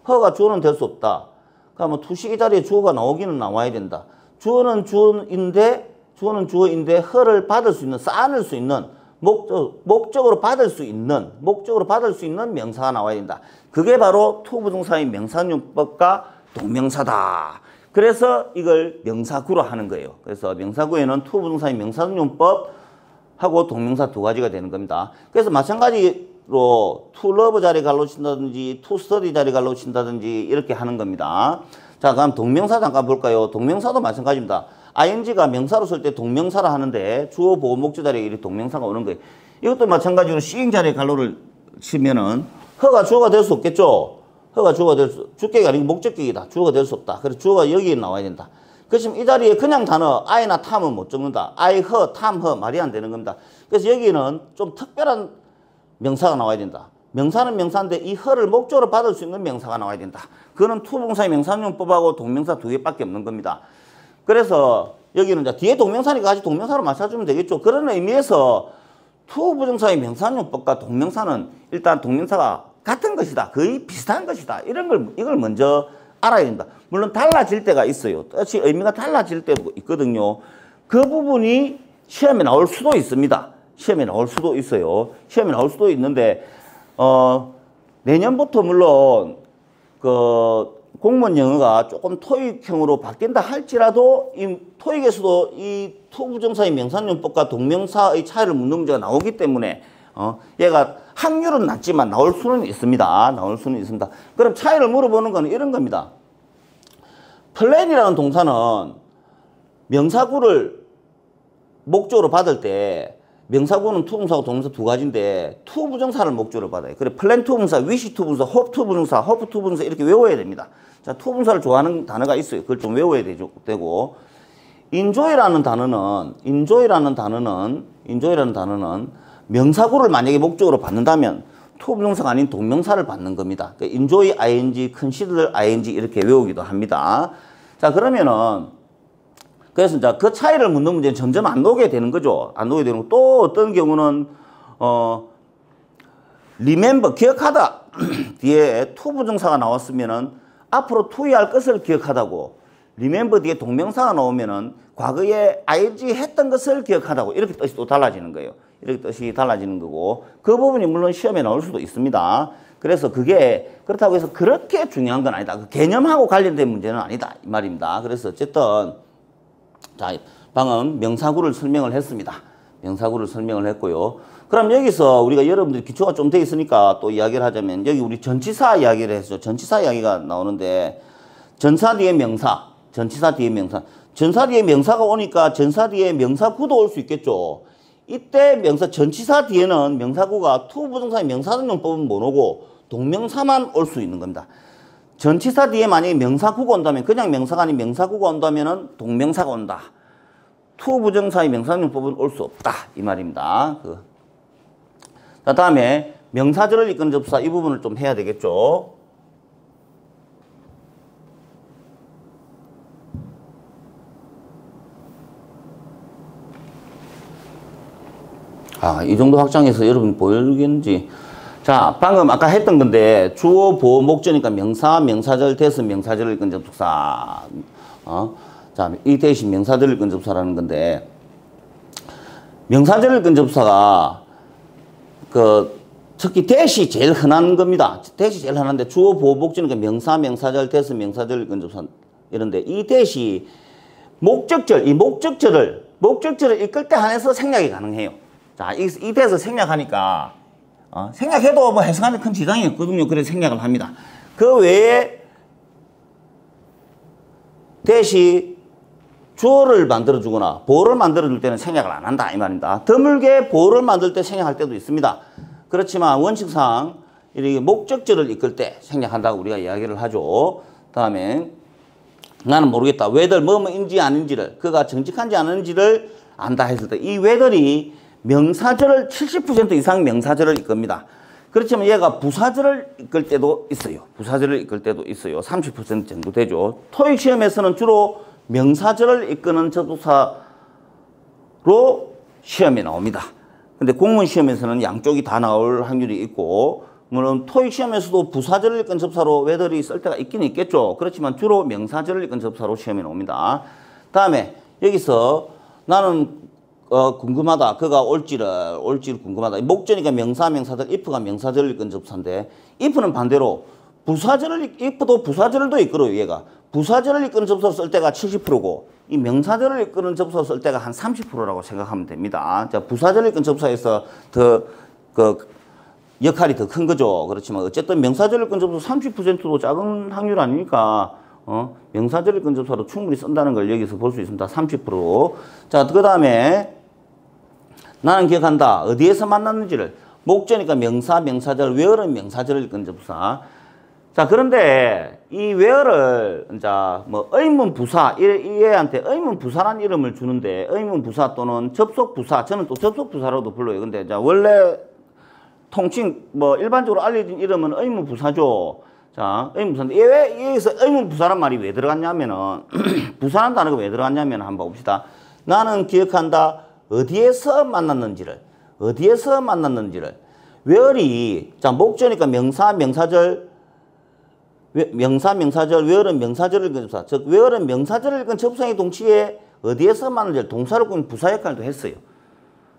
허가 주어는 될 수 없다. 그러면 투시 이 자리에 주어가 나오기는 나와야 된다. 주어는 주어인데 허를 받을 수 있는, 쌓아낼 수 있는, 목적으로 받을 수 있는 명사가 나와야 된다. 그게 바로 투부정사의 명사윤법과 동명사다. 그래서 이걸 명사구로 하는 거예요. 그래서 명사구에는 투부정사의 명사윤법하고 동명사 두 가지가 되는 겁니다. 그래서 마찬가지로 투 러브 자리에 갈로 친다든지 투 스터디 자리에 갈로 친다든지 이렇게 하는 겁니다. 자, 그럼 동명사 잠깐 볼까요? 동명사도 마찬가지입니다. ing가 명사로 쓸 때 동명사라 하는데 주어 보호 목적 자리에 이렇게 동명사가 오는 거예요. 이것도 마찬가지로 시행 자리에 갈로를 치면은 허가 주어가 될 수 없겠죠? 허가 주어가 될 수, 주격이 아니고 목적격이다. 주어가 될 수 없다. 그래서 주어가 여기에 나와야 된다. 그렇지만 이 자리에 그냥 단어 I나 탐은 못 적는다. I, 허, 탐, 허 말이 안 되는 겁니다. 그래서 여기는 좀 특별한 명사가 나와야 된다. 명사는 명사인데 이 허를 목적으로 받을 수 있는 명사가 나와야 된다. 그거는 투부정사의 명사윤법하고 동명사 두 개밖에 없는 겁니다. 그래서 여기는 이제 뒤에 동명사니까 같이 동명사로 맞춰주면 되겠죠. 그런 의미에서 투부정사의 명사윤법과 동명사는 일단 동명사가 같은 것이다. 거의 비슷한 것이다. 이걸 먼저 알아야 된다. 물론 달라질 때가 있어요. 뜻이 의미가 달라질 때도 있거든요. 그 부분이 시험에 나올 수도 있습니다. 시험에 나올 수도 있어요. 시험에 나올 수도 있는데 내년부터 물론 그 공무원 영어가 조금 토익형으로 바뀐다 할지라도 이 토익에서도 이 투부정사의 명사윤법과 동명사의 차이를 묻는 문제가 나오기 때문에 얘가 확률은 낮지만 나올 수는 있습니다. 그럼 차이를 물어보는 건 이런 겁니다. 플랜이라는 동사는 명사구를 목적으로 받을 때 명사구는 투부정사하고 동명사 두 가지인데 투부정사를 목적으로 받아요. 그래 플랜 투부정사, 위시 투부정사, 호프 투부정사, 허프 투부정사 이렇게 외워야 됩니다. 자, 투부정사를 좋아하는 단어가 있어요. 그걸 좀 외워야 되고 인조이라는 단어는 명사구를 만약에 목적으로 받는다면 투부정사가 아닌 동명사를 받는 겁니다. 그러니까 enjoy ing, consider ing 이렇게 외우기도 합니다. 자, 그러면은 그래서 이제 그 차이를 묻는 문제는 점점 안 나오게 되는 거죠. 안 나오게 되는 거. 또 어떤 경우는 remember 기억하다 뒤에 투부정사가 나왔으면은 앞으로 투의할 것을 기억하다고, remember 뒤에 동명사가 나오면은 과거에 ing 했던 것을 기억하다고 이렇게 뜻이 또 달라지는 거예요. 이렇게 뜻이 달라지는 거고 그 부분이 물론 시험에 나올 수도 있습니다. 그래서 그게 그렇다고 해서 그렇게 중요한 건 아니다. 그 개념하고 관련된 문제는 아니다 이 말입니다. 그래서 어쨌든 자 방금 명사구를 설명을 했습니다. 명사구를 설명을 했고요. 그럼 여기서 우리가 여러분들이 기초가 좀 돼 있으니까 또 이야기를 하자면 여기 우리 전치사 이야기를 했죠. 전치사 이야기가 나오는데 전사 뒤에 명사, 전치사 뒤에 명사, 전사 뒤에 명사가 오니까 전사 뒤에 명사구도 올 수 있겠죠. 이때 명사 전치사 뒤에는 명사구가 투부정사의 명사전용법은 못 오고 동명사만 올 수 있는 겁니다. 전치사 뒤에 만약에 명사구가 온다면 그냥 명사가 아닌 명사구가 온다면은 동명사가 온다. 투부정사의 명사전용법은 올 수 없다 이 말입니다. 자 다음에 명사절을 이끄는 접사 이 부분을 좀 해야 되겠죠. 이 정도 확장해서 여러분 보이겠는지. 자, 방금 아까 했던 건데, 주어, 보어, 목적이니까 명사, 명사절, 대신 명사절을 이끈 접속사. 자, 이 대신 명사절을 이끈 접속사라는 건데, 명사절을 이끈 접속사가, 특히 대시 제일 흔한 겁니다. 대시 제일 흔한데, 주어, 보어, 목적이니까 명사, 명사절, 대신 명사절을 이끈 접속사. 이런데, 이 대시, 목적절, 이 목적절을 이끌 때 한해서 생략이 가능해요. 자, 이 대에서 생략하니까, 생략해도 뭐 해석하는 큰 지장이 없거든요. 그래서 생략을 합니다. 그 외에 대시 주어를 만들어주거나 보어를 만들어줄 때는 생략을 안 한다. 이 말입니다. 드물게 보어를 만들 때 생략할 때도 있습니다. 그렇지만 원칙상 이렇게 목적절을 이끌 때 생략한다고 우리가 이야기를 하죠. 다음에 나는 모르겠다. whether 뭐뭐인지 아닌지를 그가 정직한지 아닌지를 안다 했을 때 이 whether이 명사절을 70% 이상 명사절을 이끕니다. 그렇지만 얘가 부사절을 이끌 때도 있어요. 부사절을 이끌 때도 있어요. 30% 정도 되죠. 토익 시험에서는 주로 명사절을 이끄는 접속사로 시험에 나옵니다. 근데 공무원 시험에서는 양쪽이 다 나올 확률이 있고 물론 토익 시험에서도 부사절을 이끈 접사로 whether이 쓸 때가 있긴 있겠죠. 그렇지만 주로 명사절을 이끈 접사로 시험에 나옵니다. 다음에 여기서 나는 궁금하다. 그가 올지를 궁금하다. 목적이니까 명사, 명사절, if가 명사절을 이끈 접사인데 if는 반대로 if도 부사절도 이끌어요. 얘가 부사절을 이끄는 접사로 쓸 때가 70%고 이 명사절을 이끄는 접사로 쓸 때가 한 30%라고 생각하면 됩니다. 자, 부사절을 이끄는 접사에서 더 역할이 더 큰 거죠. 그렇지만 어쨌든 명사절을 이끄는 접사 30%도 작은 확률 아니니까 명사절을 이끄는 접사로 충분히 쓴다는 걸 여기서 볼 수 있습니다. 30%. 자, 그 다음에 나는 기억한다. 어디에서 만났는지를. 목적이니까 명사, 명사절, where는 명사절을 이끄는 접사. 자, 그런데 이 where를 이제 뭐 의문 부사, 이 애한테 의문 부사란 이름을 주는데 의문 부사 또는 접속 부사, 저는 또 접속 부사로도 불러요. 근데 이제 원래 통칭 뭐 일반적으로 알려진 이름은 의문 부사죠. 자, 의문 부사인데 왜 여기서 의문 부사란 말이 왜 들어갔냐면은 부사란 단어가 왜 들어갔냐면 한번 봅시다. 나는 기억한다. 어디에서 만났는지를 where이 자 목적이니까 명사, 명사절, where는 명사절을 이끈 접사. 즉 where는 명사절을 이끈 접사의 동시에 어디에서 만났는지 동사를 꾸민 부사 역할도 했어요.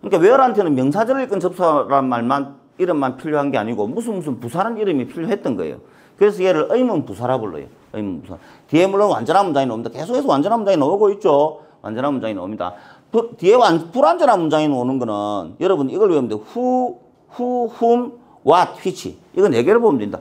그러니까 where한테는 명사절을 이끈 접사란 이름만 필요한 게 아니고 무슨 부사라는 이름이 필요했던 거예요. 그래서 얘를 의문 부사라 불러요. 의문 부사. 뒤에 물론 완전한 문장이 나옵니다. 계속해서 완전한 문장이 나오고 있죠. 완전한 문장이 나옵니다. 뒤에 불완전한 문장이 나오는 거는 여러분 이걸 외우면 돼요. who, whom, what, which. 이거 4개를 보면 된다.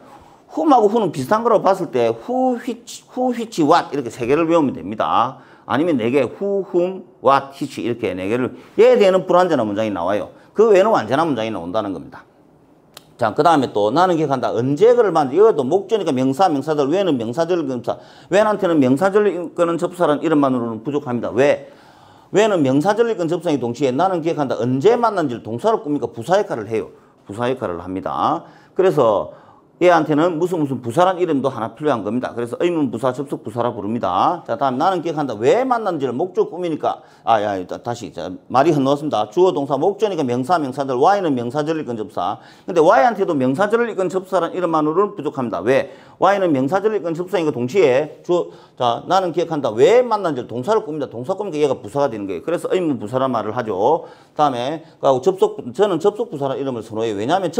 whom하고 who는 비슷한 거라고 봤을 때 who, which, what 이렇게 3개를 외우면 됩니다. 아니면 4개 who, whom, what, which 이렇게 4개를 얘에 대해는 불완전한 문장이 나와요. 그 외에는 완전한 문장이 나온다는 겁니다. 자, 그 다음에 또 나는 기억한다. 언제를 만들 이것도 목적이니까 명사, 명사절, 왜는 명사절을 이끄는 접사. 왜한테는 명사절을 이끄는 접사라는 이름만으로는 부족합니다. 왜는 명사절을 이끄는 접사의 동시에 나는 기억한다. 언제 만난지를 동사로 꾸미니까 부사 역할을 해요. 부사 역할을 합니다. 그래서 얘한테는 무슨 부사란 이름도 하나 필요한 겁니다. 그래서 의문부사, 접속부사라 부릅니다. 자, 다음 나는 기억한다. 왜 만났는지를 목적 꾸미니까 다시 말이 건너왔습니다. 주어 동사 목적이니까 명사, 명사들 Y는 명사절을 이끈 접사. 근데 Y한테도 명사절을 이끈 접사란 이름만으로는 부족합니다. 왜? Y는 명사절을 이끈 접사인 거 동시에 자, 나는 기억한다. 왜 만났는지를 동사를 꾸밉니다. 동사 꾸미니까 얘가 부사가 되는 거예요. 그래서 의문부사란 말을 하죠. 다음에 저는 접속부사란 이름을 선호해요. 왜냐하면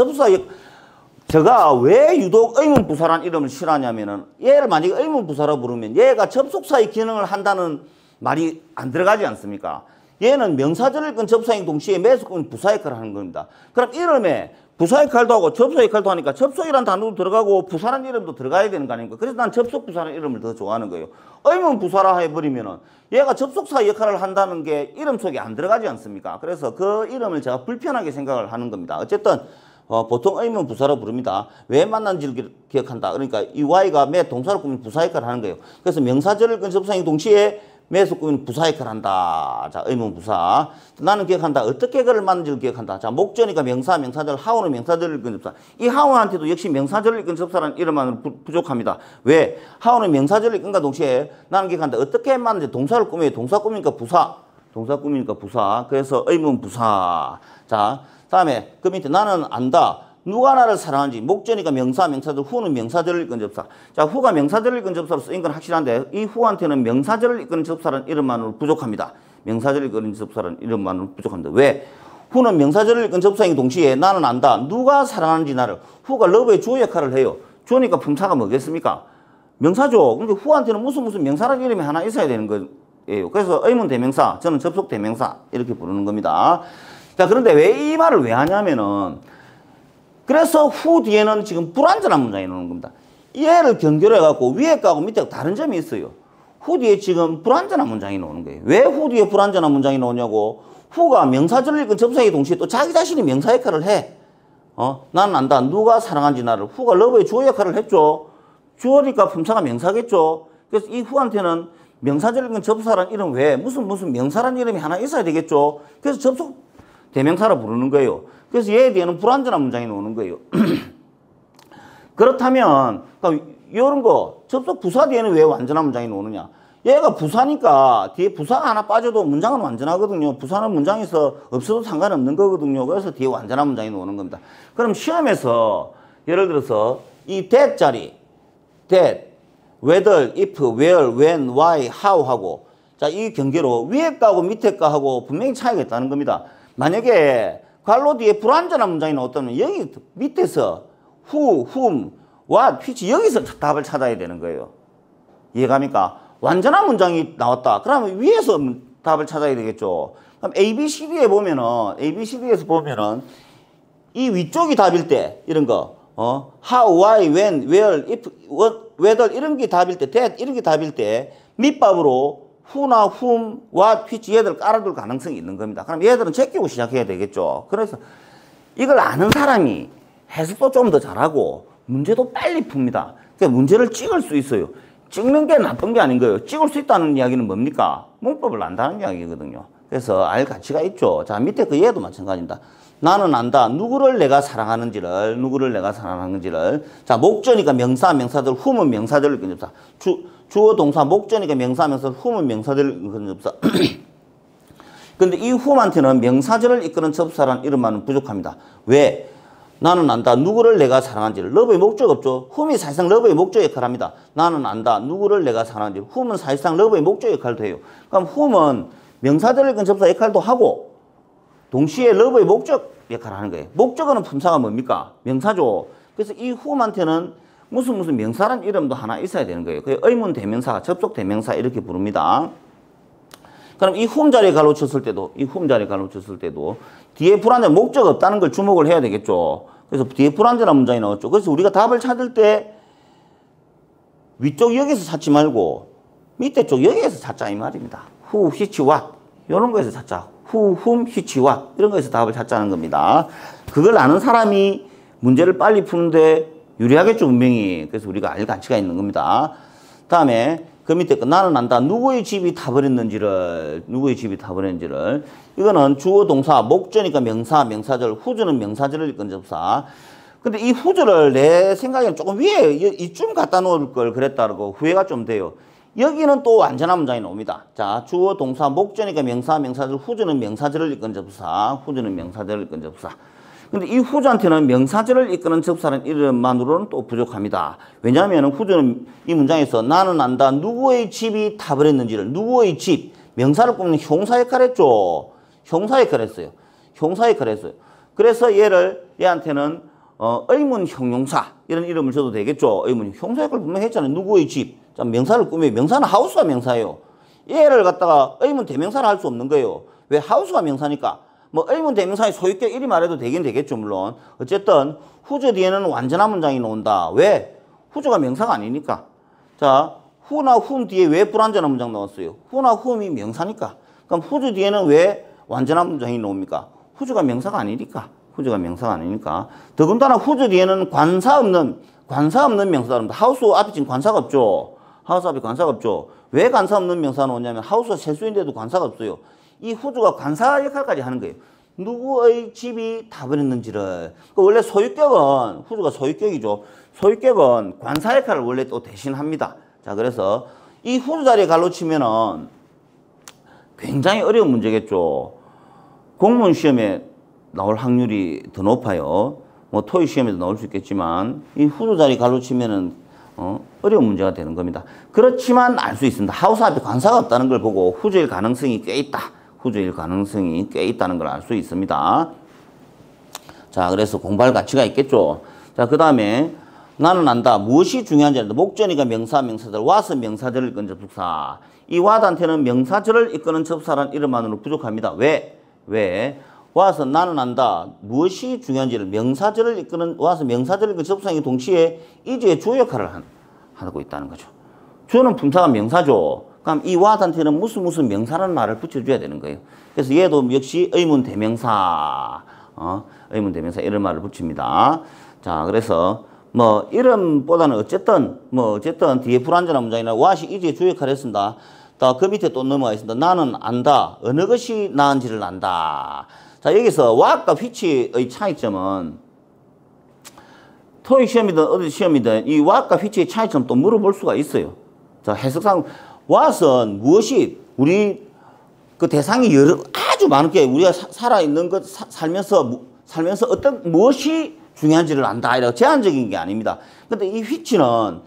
제가 왜 유독 의문부사란 이름을 싫어하냐면은 얘를 만약에 의문부사라 부르면 얘가 접속사의 기능을 한다는 말이 안 들어가지 않습니까? 얘는 명사절을 끈 접사인 동시에 매수꾼 부사 역할을 하는 겁니다. 그럼 이름에 부사 역할도 하고 접속 역할도 하니까 접속이란 단어도 들어가고 부사란 이름도 들어가야 되는 거 아닙니까? 그래서 난 접속부사란 이름을 더 좋아하는 거예요. 의문부사라 해버리면은 얘가 접속사 역할을 한다는 게 이름 속에 안 들어가지 않습니까? 그래서 그 이름을 제가 불편하게 생각을 하는 겁니다. 어쨌든 보통 의문부사로 부릅니다. 왜 만난지를 기억한다. 그러니까 이 Y가 매 동사를 꾸미는 부사 역할을 하는 거예요. 그래서 명사절을 끈 접사인 동시에 매수 꾸미는 부사 역할을 한다. 자, 의문부사. 나는 기억한다. 어떻게 그를 만난지를 기억한다. 자, 목적이니까 명사, 명사절, 하우는 명사절을 끈 접사. 이 하우한테도 역시 명사절을 끈 접사라는 이름만으로 부족합니다. 왜? 하우는 명사절을 끈과 동시에 나는 기억한다. 어떻게 만난지 동사를 꾸며요. 동사 꾸미니까 부사. 동사 꾸미니까 부사. 그래서 의문부사. 자, 다음에 그 밑에 나는 안다. 누가 나를 사랑하는지. 목적이니까 명사, 명사절, 후는 명사절을 이끈 접사. 자, 후가 명사절을 이끈 접사로 쓰인 건 확실한데 이 후한테는 명사절을 이끄는 접사라는 이름만으로 부족합니다. 명사절을 이끄는 접사라는 이름만으로 부족합니다. 왜? 후는 명사절을 이끈 접사인 동시에 나는 안다. 누가 사랑하는지 나를. 후가 러브의 주어 역할을 해요. 주어니까 품사가 뭐겠습니까? 명사죠. 근데 후한테는 무슨 명사라는 이름이 하나 있어야 되는 거예요. 그래서 의문 대명사, 저는 접속 대명사 이렇게 부르는 겁니다. 자, 그런데 왜 이 말을 왜 하냐면은 그래서 후 뒤에는 지금 불완전한 문장이 나오는 겁니다. 얘를 경계로 해갖고 위에 거하고 밑에 거 다른 점이 있어요. 후 뒤에 지금 불완전한 문장이 나오는 거예요. 왜 후 뒤에 불완전한 문장이 나오냐고. 후가 명사절을 읽은 접사의 동시에 또 자기 자신이 명사 역할을 해. 나는 안다. 누가 사랑한지 나를. 후가 러브의 주어 역할을 했죠. 주어니까 품사가 명사겠죠. 그래서 이 후한테는 명사절을 읽은 접사란 이름 외에 무슨 명사란 이름이 하나 있어야 되겠죠. 그래서 접속 대명사라 부르는 거예요. 그래서 얘에 대해는 불완전한 문장이 나오는 거예요. 그렇다면 이런 거 접속 부사 뒤에는 왜 완전한 문장이 나오느냐. 얘가 부사니까 뒤에 부사가 하나 빠져도 문장은 완전하거든요. 부사는 문장에서 없어도 상관없는 거거든요. 그래서 뒤에 완전한 문장이 나오는 겁니다. 그럼 시험에서 예를 들어서 이 that 자리 that, whether, if, where, when, why, how 하고 자, 이 경계로 위에 거하고 밑에 거하고 분명히 차이가 있다는 겁니다. 만약에 괄호 뒤에 불완전한 문장이 나왔다면 여기 밑에서 who, whom, what, which 여기서 답을 찾아야 되는 거예요. 이해갑니까? 완전한 문장이 나왔다. 그러면 위에서 답을 찾아야 되겠죠. 그럼 ABCD에 보면은 ABCD에서 보면은 이 위쪽이 답일 때 이런 거 how, why, when, where, if, what, whether 이런 게 답일 때 that 이런 게 답일 때 밑밥으로 who나 whom, what, which 얘들 깔아둘 가능성이 있는 겁니다. 그럼 얘들은 제끼고 시작해야 되겠죠. 그래서 이걸 아는 사람이 해석도 좀 더 잘하고 문제도 빨리 풉니다. 그러니까 문제를 찍을 수 있어요. 찍는 게 나쁜 게 아닌 거예요. 찍을 수 있다는 이야기는 뭡니까? 문법을 안다는 이야기거든요. 그래서 알 가치가 있죠. 자, 밑에 그 얘도 마찬가지입니다. 나는 안다. 누구를 내가 사랑하는지를. 자, 목적이니까 명사, 명사들, whom은 명사들을 근접사. 주어 동사, 목적이니까 명사, 명사들, whom은 명사들을 근접사. 근데 이 whom한테는 명사절을 이끄는 접사란 이름만은 부족합니다. 왜? 나는 안다. 누구를 내가 사랑하는지를. 러브의 목적 없죠. whom이 사실상 러브의 목적 역할을 합니다. 나는 안다. 누구를 내가 사랑하는지. whom은 사실상 러브의 목적 역할도 해요. 그럼 whom은 명사절을 이끄는 접사 역할도 하고 동시에 러브의 목적 역할을 하는 거예요. 목적어는 품사가 뭡니까? 명사죠. 그래서 이 whom한테는 무슨 명사란 이름도 하나 있어야 되는 거예요. 그게 의문 대명사, 접속 대명사 이렇게 부릅니다. 그럼 이 whom 자리에 가로 쳤을 때도 뒤에 불완전 목적 없다는 걸 주목을 해야 되겠죠. 그래서 뒤에 불완전한 문장이 나왔죠. 그래서 우리가 답을 찾을 때 위쪽 여기서 찾지 말고 밑에 쪽 여기에서 찾자 이 말입니다. who, which, what 이런 거에서 찾자. who, whom, which, what 이런 거에서 답을 찾자는 겁니다. 그걸 아는 사람이 문제를 빨리 푸는데 유리하겠죠, 분명히. 그래서 우리가 알 가치가 있는 겁니다. 다음에 그 밑에 거 나는 안다. 누구의 집이 타버렸는지를. 이거는 주어 동사, 목적이니까 명사, 명사절, 후주는 명사절을 이끈 접사. 근데 이 후주를 내 생각에는 조금 위에 이쯤 갖다 놓을 걸 그랬다고 후회가 좀 돼요. 여기는 또 완전한 문장이 나옵니다. 자, 주어, 동사, 목적이니까 명사, 명사절, 후주는 명사절을 이끄는 접사, 후주는 명사절을 이끄는 접사. 근데 이 후주한테는 명사절을 이끄는 접사라는 이름만으로는 또 부족합니다. 왜냐하면 후주는 이 문장에서 나는 안다, 누구의 집이 타버렸는지를, 누구의 집, 명사를 꾸미는 형사 역할을 했죠. 형사 역할을 했어요. 형사 역할을 했어요. 그래서 얘한테는 의문 형용사 이런 이름을 줘도 되겠죠. 의문 형사 역할을 분명히 했잖아요. 누구의 집. 자, 명사를 꾸며 명사는 하우스가 명사예요. 얘를 갖다가 의문 대명사를 할 수 없는 거예요. 왜? 하우스가 명사니까. 뭐 의문 대명사의 소유격 이리 말해도 되긴 되겠죠. 물론. 어쨌든 후주 뒤에는 완전한 문장이 나온다. 왜? 후주가 명사가 아니니까. 자, 후나 훔 뒤에 왜 불완전한 문장 나왔어요? 후나 훔이 명사니까. 그럼 후주 뒤에는 왜 완전한 문장이 나옵니까? 후주가 명사가 아니니까. 후주가 명사가 아니니까. 더군다나 후주 뒤에는 관사 없는 명사랍니다. 하우스 앞에 지금 관사가 없죠. 하우스 앞에 관사가 없죠. 왜 관사 없는 명사가 나오냐면 하우스가 세수인데도 관사가 없어요. 이 후주가 관사 역할까지 하는 거예요. 누구의 집이 타버렸는지를. 원래 소유격은 후주가 소유격이죠. 소유격은 관사 역할을 원래 또 대신합니다. 자, 그래서 이 후주 자리에 갈로 치면은 굉장히 어려운 문제겠죠. 공무원 시험에 나올 확률이 더 높아요. 뭐 토익 시험에도 나올 수 있겠지만 이 후주 자리 갈로 치면은 어려운 문제가 되는 겁니다. 그렇지만 알 수 있습니다. 하우스 앞에 관사가 없다는 걸 보고 후주일 가능성이 꽤 있다. 후주일 가능성이 꽤 있다는 걸 알 수 있습니다. 자, 그래서 공부할 가치가 있겠죠. 자, 그 다음에 나는 안다. 무엇이 중요한지 안다. 목전이가 명사, 명사절, 와서 명사절을 이끄는 접속사. 이 와한테는 명사절을 이끄는 접사라는 이름만으로 부족합니다. 왜? 와서 나는 안다. 무엇이 중요한지를 명사절을 이끄는 와서 명사절을 이끄는 접속사이 동시에 이주의 주어 역할을 하고 있다는 거죠. 주어는 품사가 명사죠. 그럼 이 와한테는 무슨 명사라는 말을 붙여줘야 되는 거예요. 그래서 얘도 역시 의문 대명사, 의문 대명사 이런 말을 붙입니다. 자, 그래서 뭐 이름보다는 어쨌든 뒤에 불완전한 문장이나 와시 이주의 주어 역할을 했습니다. 그 밑에 또 넘어가 있습니다. 나는 안다. 어느 것이 나은지를 안다. 자, 여기서 what과 which의 차이점은 토익 시험이든 어디 시험이든 이 what과 which의 차이점 또 물어볼 수가 있어요. 자, 해석상 what은 무엇이 우리 그 대상이 아주 많게 우리가 살아있는 것 살면서 어떤 무엇이 중요한지를 안다. 이라고 제한적인 게 아닙니다. 근데 이 which는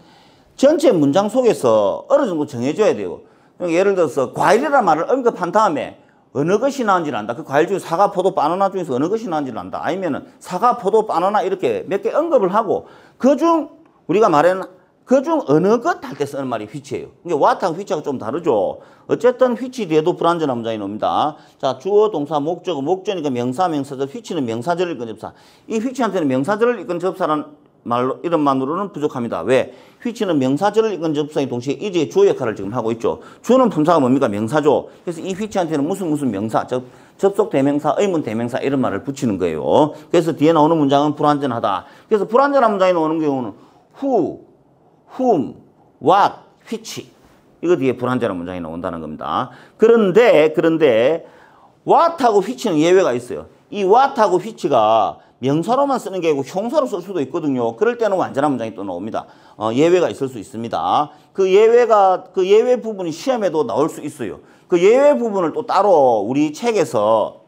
전체 문장 속에서 어느 정도 정해줘야 돼요. 예를 들어서 과일이라는 말을 언급한 다음에 어느 것이 나은지를 안다. 그 과일 중에 사과, 포도, 바나나 중에서 어느 것이 나은지를 안다. 아니면은 사과, 포도, 바나나 이렇게 몇 개 언급을 하고 그중 우리가 말하는 그중 어느 것 할 때 쓰는 말이 which예요. 이게 what하고 which하고 좀 다르죠. 어쨌든 which 뒤에도 불완전한 문장이 나옵니다. 자, 주어, 동사, 목적이니까 명사, 명사절, which는 명사절을 이끄는 접사. 이 which한테는 명사절을 이끄는 접사라는 말로 이름만으로는 부족합니다. 왜? which는 명사절을 이끄는 접사의 동시에 이제 주어 역할을 지금 하고 있죠. 주어는 품사가 뭡니까? 명사죠. 그래서 이 which한테는 무슨 명사, 접속 대명사, 의문 대명사 이런 말을 붙이는 거예요. 그래서 뒤에 나오는 문장은 불완전하다. 그래서 불완전한 문장이 나오는 경우는 who, whom, what, which 이거 뒤에 불완전한 문장이 나온다는 겁니다. 그런데 what하고 which는 예외가 있어요. 이 what하고 which가 명사로만 쓰는 게 아니고 형사로 쓸 수도 있거든요. 그럴 때는 완전한 문장이 또 나옵니다. 예외가 있을 수 있습니다. 그 예외 부분이 시험에도 나올 수 있어요. 그 예외 부분을 또 따로 우리 책에서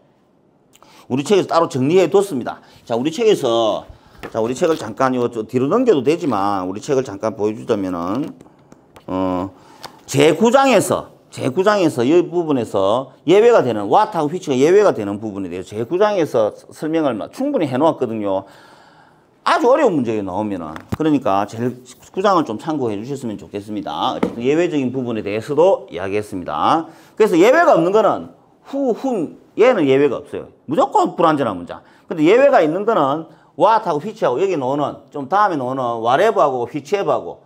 따로 정리해 뒀습니다. 자, 우리 책을 잠깐 뒤로 넘겨도 되지만 우리 책을 잠깐 보여주자면은 제9장에서 이 부분에서 예외가 되는 what하고 which가 예외가 되는 부분에 대해서 제9장에서 설명을 충분히 해놓았거든요. 아주 어려운 문제가 나오면은 그러니까 제9장을 좀 참고해 주셨으면 좋겠습니다. 예외적인 부분에 대해서도 이야기했습니다. 그래서 예외가 없는 거는 who, whom 얘는 예외가 없어요. 무조건 불완전한 문장. 근데 예외가 있는 거는 what하고 which하고 여기 나오는 좀 다음에 나오는 whatever하고 whichever하고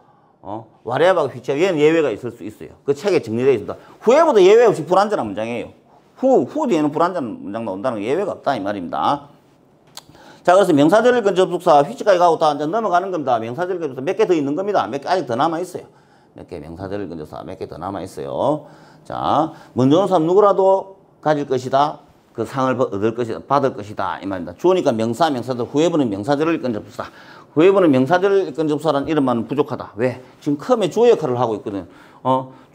whatever하고 whichever 얘는 예외가 있을 수 있어요. 그 책에 정리되어 있습니다. whoever도 예외 없이 불완전한 문장이에요. who 뒤에는 불완전한 문장 나온다는 거 예외가 없다 이 말입니다. 자, 그래서 명사절을 이끈 접속사 which까지 가고 다 이제 넘어가는 겁니다. 명사절을 이끈 접속사 몇 개 더 있는 겁니다. 몇 개 아직 더 남아 있어요. 명사절을 이끈 접속사 몇 개 더 남아 있어요. 자, 먼저 온 사람 누구라도 가질 것이다. 그 상을 받을 것이다 이 말입니다. 주어니까 명사, 명사들, 후회부는 명사절을 이끈 접수사. 후회부는 명사절을 이끈 접수사라는 이름만은 부족하다. 왜? 지금 컴의 주어 역할을 하고 있거든.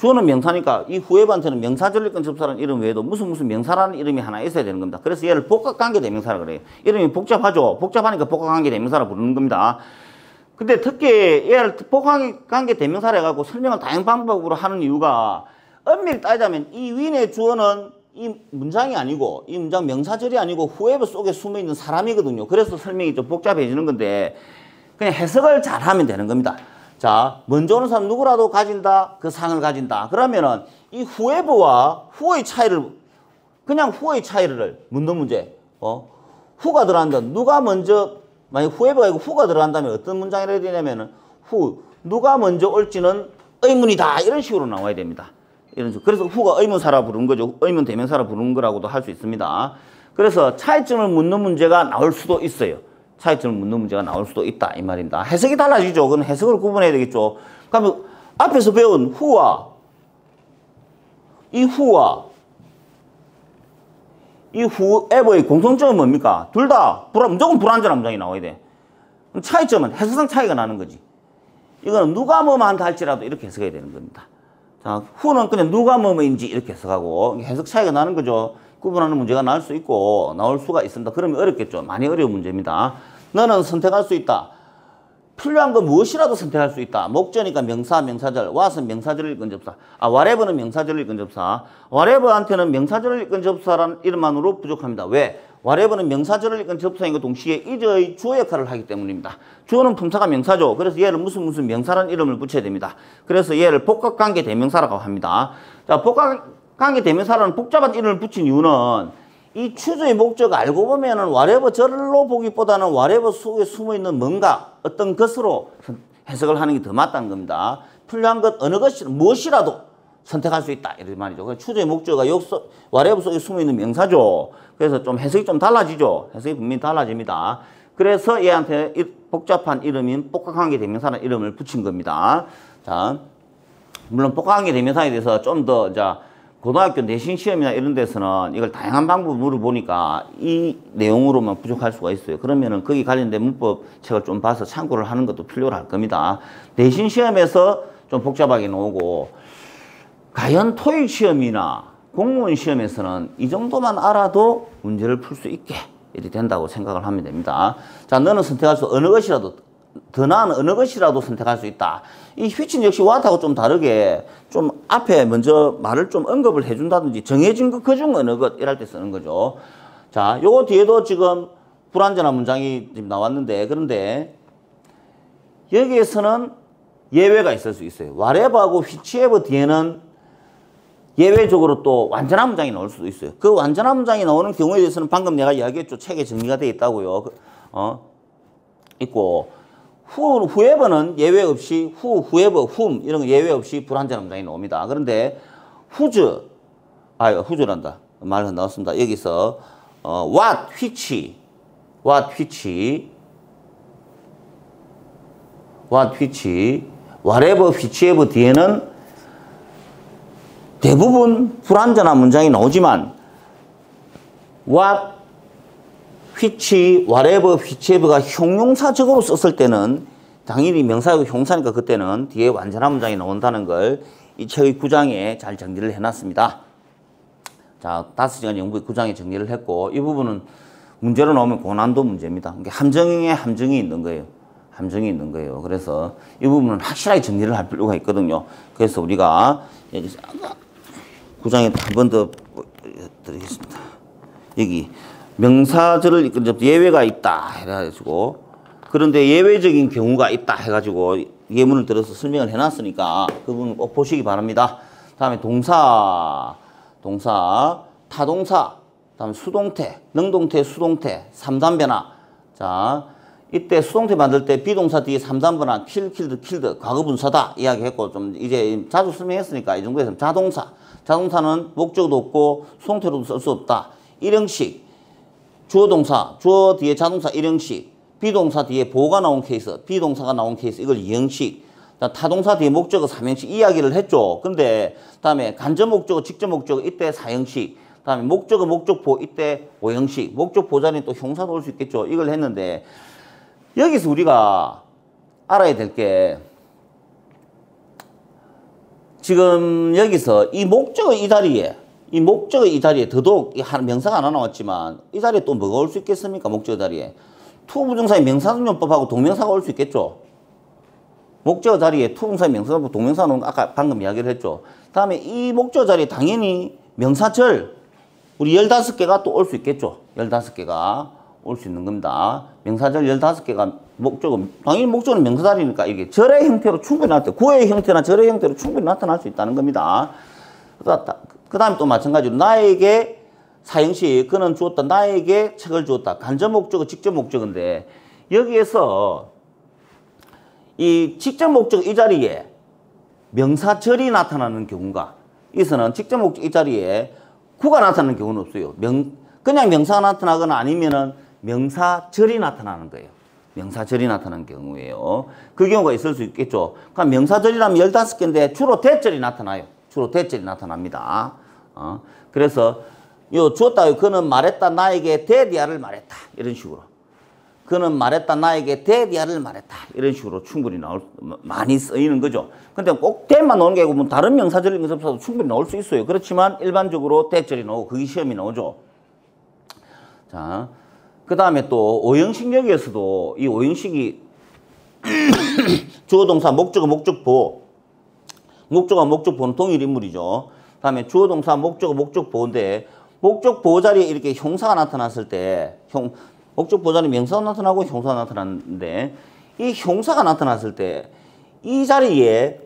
주어는 명사니까 이 후회부한테는 명사절을 이끈 접수사라는 이름 외에도 무슨 명사라는 이름이 하나 있어야 되는 겁니다. 그래서 얘를 복합관계 대명사라 그래요. 이름이 복잡하죠. 복잡하니까 복합관계 대명사라 부르는 겁니다. 근데 특히 얘를 복합관계 대명사라 해갖고 설명을 다양한 방법으로 하는 이유가 엄밀히 따지자면 이 위의 주어는 이 문장이 아니고 이 문장 명사절이 아니고 후회부 속에 숨어있는 사람이거든요. 그래서 설명이 좀 복잡해지는 건데 그냥 해석을 잘하면 되는 겁니다. 자, 먼저 오는 사람 누구라도 가진다. 그 상을 가진다. 그러면은 이 후회부와 후의 차이를 그냥 후의 차이를 묻는 문제. 후가 들어간다. 누가 먼저 만약 후회부가 아니고 후가 들어간다면 어떤 문장이 해야 되냐면은 누가 먼저 올지는 의문이다. 이런 식으로 나와야 됩니다. 이런 식으로. 그래서 후가 의문사라 부르는 거죠. 의문 대명사라 부르는 거라고도 할 수 있습니다. 그래서 차이점을 묻는 문제가 나올 수도 있어요. 차이점을 묻는 문제가 나올 수도 있다 이 말입니다. 해석이 달라지죠. 그건 해석을 구분해야 되겠죠. 그러면 앞에서 배운 후와 이 후에버의 공통점은 뭡니까? 둘 다 무조건 불완전한 문장이 나와야 돼. 차이점은 해석상 차이가 나는 거지. 이거는 누가 뭐만 한다 할지라도 이렇게 해석해야 되는 겁니다. 자, 후는 그냥 누가 뭐뭐인지 이렇게 해석하고 해석 차이가 나는 거죠. 구분하는 문제가 나올 수 있고 나올 수가 있습니다. 그러면 어렵겠죠. 많이 어려운 문제입니다. 너는 선택할 수 있다. 필요한 거 무엇이라도 선택할 수 있다. 목적이니까 명사, 명사절. what은 명사절을 이끈 접사. whatever는 명사절을 이끈 접사. whatever한테는 명사절을 이끈 접사라는 이름만으로 부족합니다. 왜? whatever는 명사절을 이끈 접사인 것 동시에 is의 주어 역할을 하기 때문입니다. 주어는 품사가 명사죠. 그래서 얘를 무슨 명사라는 이름을 붙여야 됩니다. 그래서 얘를 복합관계 대명사라고 합니다. 자, 복합관계 대명사라는 복잡한 이름을 붙인 이유는 이 추주의 목적 알고 보면은 whatever 절로 보기보다는 whatever 속에 숨어있는 뭔가 어떤 것으로 해석을 하는 게 더 맞다는 겁니다. 필요한 것 어느 것이 무엇이라도 선택할 수 있다 이런 말이죠. 추주의 목적가 whatever 속에 숨어있는 명사죠. 그래서 좀 해석이 좀 달라지죠. 해석이 분명히 달라집니다. 그래서 얘한테 복잡한 이름인 복합관계 대명사라는 이름을 붙인 겁니다. 자, 물론 복합관계 대명사에 대해서 좀 더 고등학교 내신 시험이나 이런 데서는 이걸 다양한 방법으로 물어보니까 이 내용으로만 부족할 수가 있어요. 그러면은 거기 관련된 문법 책을 좀 봐서 참고를 하는 것도 필요로 할 겁니다. 내신 시험에서 좀 복잡하게 나오고 과연 토익 시험이나 공무원 시험에서는 이 정도만 알아도 문제를 풀 수 있게 이렇게 된다고 생각을 하면 됩니다. 자, 너는 선택할 수 어느 것이라도 더 나은 어느 것이라도 선택할 수 있다. 이 휘치는 역시 what하고 좀 다르게 좀 앞에 먼저 말을 좀 언급을 해준다든지 정해진 것 그중 어느 것 이럴 때 쓰는 거죠. 자, 요거 뒤에도 지금 불완전한 문장이 지금 나왔는데 그런데 여기에서는 예외가 있을 수 있어요. whatever하고 whichever 뒤에는 예외적으로 또 완전한 문장이 나올 수도 있어요. 그 완전한 문장이 나오는 경우에 대해서는 방금 내가 이야기했죠. 책에 정리가 되어 있다고요. 있고 whoever는 예외 없이 whoever, whom 이런 거 예외 없이 불완전한 문장이 나옵니다. 그런데 whoran다. 말 나왔습니다. 여기서 what, which, whatever, whichever 뒤에는 대부분 불완전한 문장이 나오지만 what, which, whatever, whichever가 형용사적으로 썼을 때는 당연히 명사하고 형사니까 그때는 뒤에 완전한 문장이 나온다는 걸 이 책의 9장에 잘 정리를 해놨습니다. 자, 5시간 연구의 9장에 정리를 했고 이 부분은 문제로 나오면 고난도 문제입니다. 함정에 함정이 있는 거예요. 함정이 있는 거예요. 그래서 이 부분은 확실하게 정리를 할 필요가 있거든요. 그래서 우리가 여기서 9장에 한 번 더 드리겠습니다. 여기 명사절을 이끈 접수 예외가 있다 해가지고 그런데 예외적인 경우가 있다 해가지고 예문을 들어서 설명을 해놨으니까 그 부분 꼭 보시기 바랍니다. 다음에 동사, 타동사, 다음에 수동태, 능동태, 수동태, 3단 변화. 자, 이때 수동태 만들 때 비동사 뒤에 3단 변화, 킬드, 과거 분사다 이야기했고 좀 이제 자주 설명했으니까 이 정도에서 자동사는 목적도 없고 수동태로도 쓸 수 없다. 일형식, 주어 동사, 주어 뒤에 자동사 일형식, 비동사 뒤에 보호가 나온 케이스, 비동사가 나온 케이스 이걸 이형식, 타동사 뒤에 목적어 3형식 이야기를 했죠. 근데 다음에 간접 목적어, 직접 목적어 이때 4형식, 다음에 목적어, 목적보 이때 오형식, 목적보 자리에 또 형사도 올 수 있겠죠. 이걸 했는데 여기서 우리가 알아야 될 게 지금 여기서 이 목적어 이 자리에 더더욱 명사가 하나 나왔지만 이 자리에 또 뭐가 올 수 있겠습니까? 목적어 자리에 투부정사의 명사순용법하고 동명사가 올 수 있겠죠. 목적어 자리에 투부정사의 명사순용법 동명사는 아까 방금 이야기를 했죠. 다음에 이 목적어 자리에 당연히 명사절 우리 15개가 또 올 수 있겠죠. 15개가 올 수 있는 겁니다. 명사절 15개가 목적어, 당연히 목적어는 명사 자리니까 이게 절의 형태로 충분히 나타날 때, 구의 형태나 절의 형태로 충분히 나타날 수 있다는 겁니다. 그 다음에 또 마찬가지로 나에게 사형식, 그는 주었다, 나에게 책을 주었다. 간접 목적어, 직접 목적어인데 여기에서 이 직접 목적어 이 자리에 명사절이 나타나는 경우가 여기서는 직접 목적어 이 자리에 구가 나타나는 경우는 없어요. 그냥 명사가 나타나거나 아니면은 명사절이 나타나는 거예요. 명사절이 나타나는 경우예요. 그 경우가 있을 수 있겠죠. 그럼 명사절이라면 15개인데 주로 대절이 나타나요. 주로 대절이 나타납니다. 그래서 요 주었다, 그는 말했다, 나에게 대디아를 말했다. 이런 식으로. 그는 말했다, 나에게 대디아를 말했다. 이런 식으로 충분히 많이 쓰이는 거죠. 근데 꼭 대만 나오는 게 아니고 뭐 다른 명사절인 것이 없어도 충분히 나올 수 있어요. 그렇지만 일반적으로 대절이 나오고 그게 시험이 나오죠. 자, 그 다음에 또 오형식 여기에서도 이 오형식이 주어 동사 목적어 목적보 목적어 목적보는 동일 인물이죠. 그 다음에 주어 동사 목적어 목적보인데 목적보 자리에 이렇게 형사가 나타났을 때 목적보 자리에 명사가 나타나고 형사가 나타났는데 이 형사가 나타났을 때 이 자리에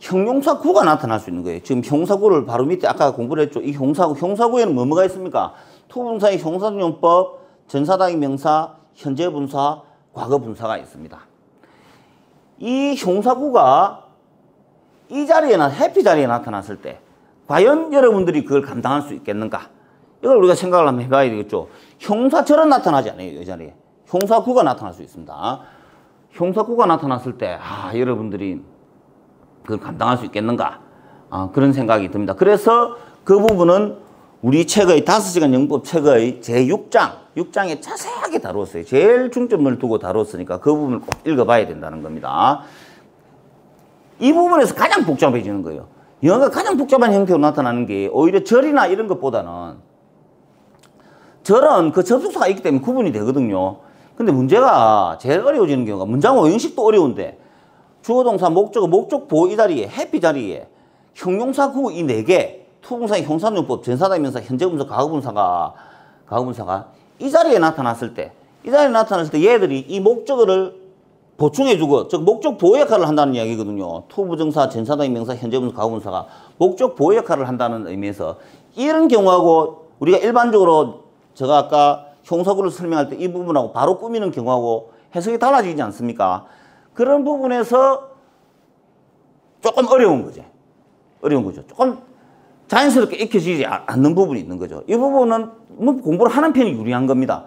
형용사구가 나타날 수 있는 거예요. 지금 형사구를 바로 밑에 아까 공부를 했죠. 이 형사구에는 뭐가 있습니까? 투부정사의 형사순용법, 전사당의 명사, 현재 분사, 과거 분사가 있습니다. 이 형사구가 이 자리에나 해피 자리에 나타났을 때 과연 여러분들이 그걸 감당할 수 있겠는가? 이걸 우리가 생각을 한번 해봐야 되겠죠. 형사처럼 나타나지 않아요. 이 자리에. 형사구가 나타날 수 있습니다. 형사구가 나타났을 때 여러분들이 그걸 감당할 수 있겠는가? 그런 생각이 듭니다. 그래서 그 부분은 우리 책의 5시간 영법 책의 제6장에 자세하게 다루었어요. 제일 중점을 두고 다루었으니까 그 부분을 꼭 읽어봐야 된다는 겁니다. 이 부분에서 가장 복잡해지는 거예요. 영어가 가장 복잡한 형태로 나타나는 게 오히려 절이나 이런 것보다는 절은 그 접속사가 있기 때문에 구분이 되거든요. 근데 문제가 제일 어려워지는 경우가 문장 오형식도 어려운데 주어 동사 목적어 목적보 이 자리에 해피 자리에 형용사 구 이 4개 투부정사의 형사순용법 전사다면서 현재분사 과거분사가 이 자리에 나타났을 때 얘들이 이 목적어를 보충해주고 즉 목적 보호 역할을 한다는 이야기거든요. 투부정사 전사다의 명사 현재분사 과거분사가 목적 보호 역할을 한다는 의미에서 이런 경우하고 우리가 일반적으로 제가 아까 형사구를 설명할 때 이 부분하고 바로 꾸미는 경우하고 해석이 달라지지 않습니까? 그런 부분에서 조금 어려운 거죠. 조금 자연스럽게 익혀지지 않는 부분이 있는 거죠. 이 부분은 뭐 공부를 하는 편이 유리한 겁니다.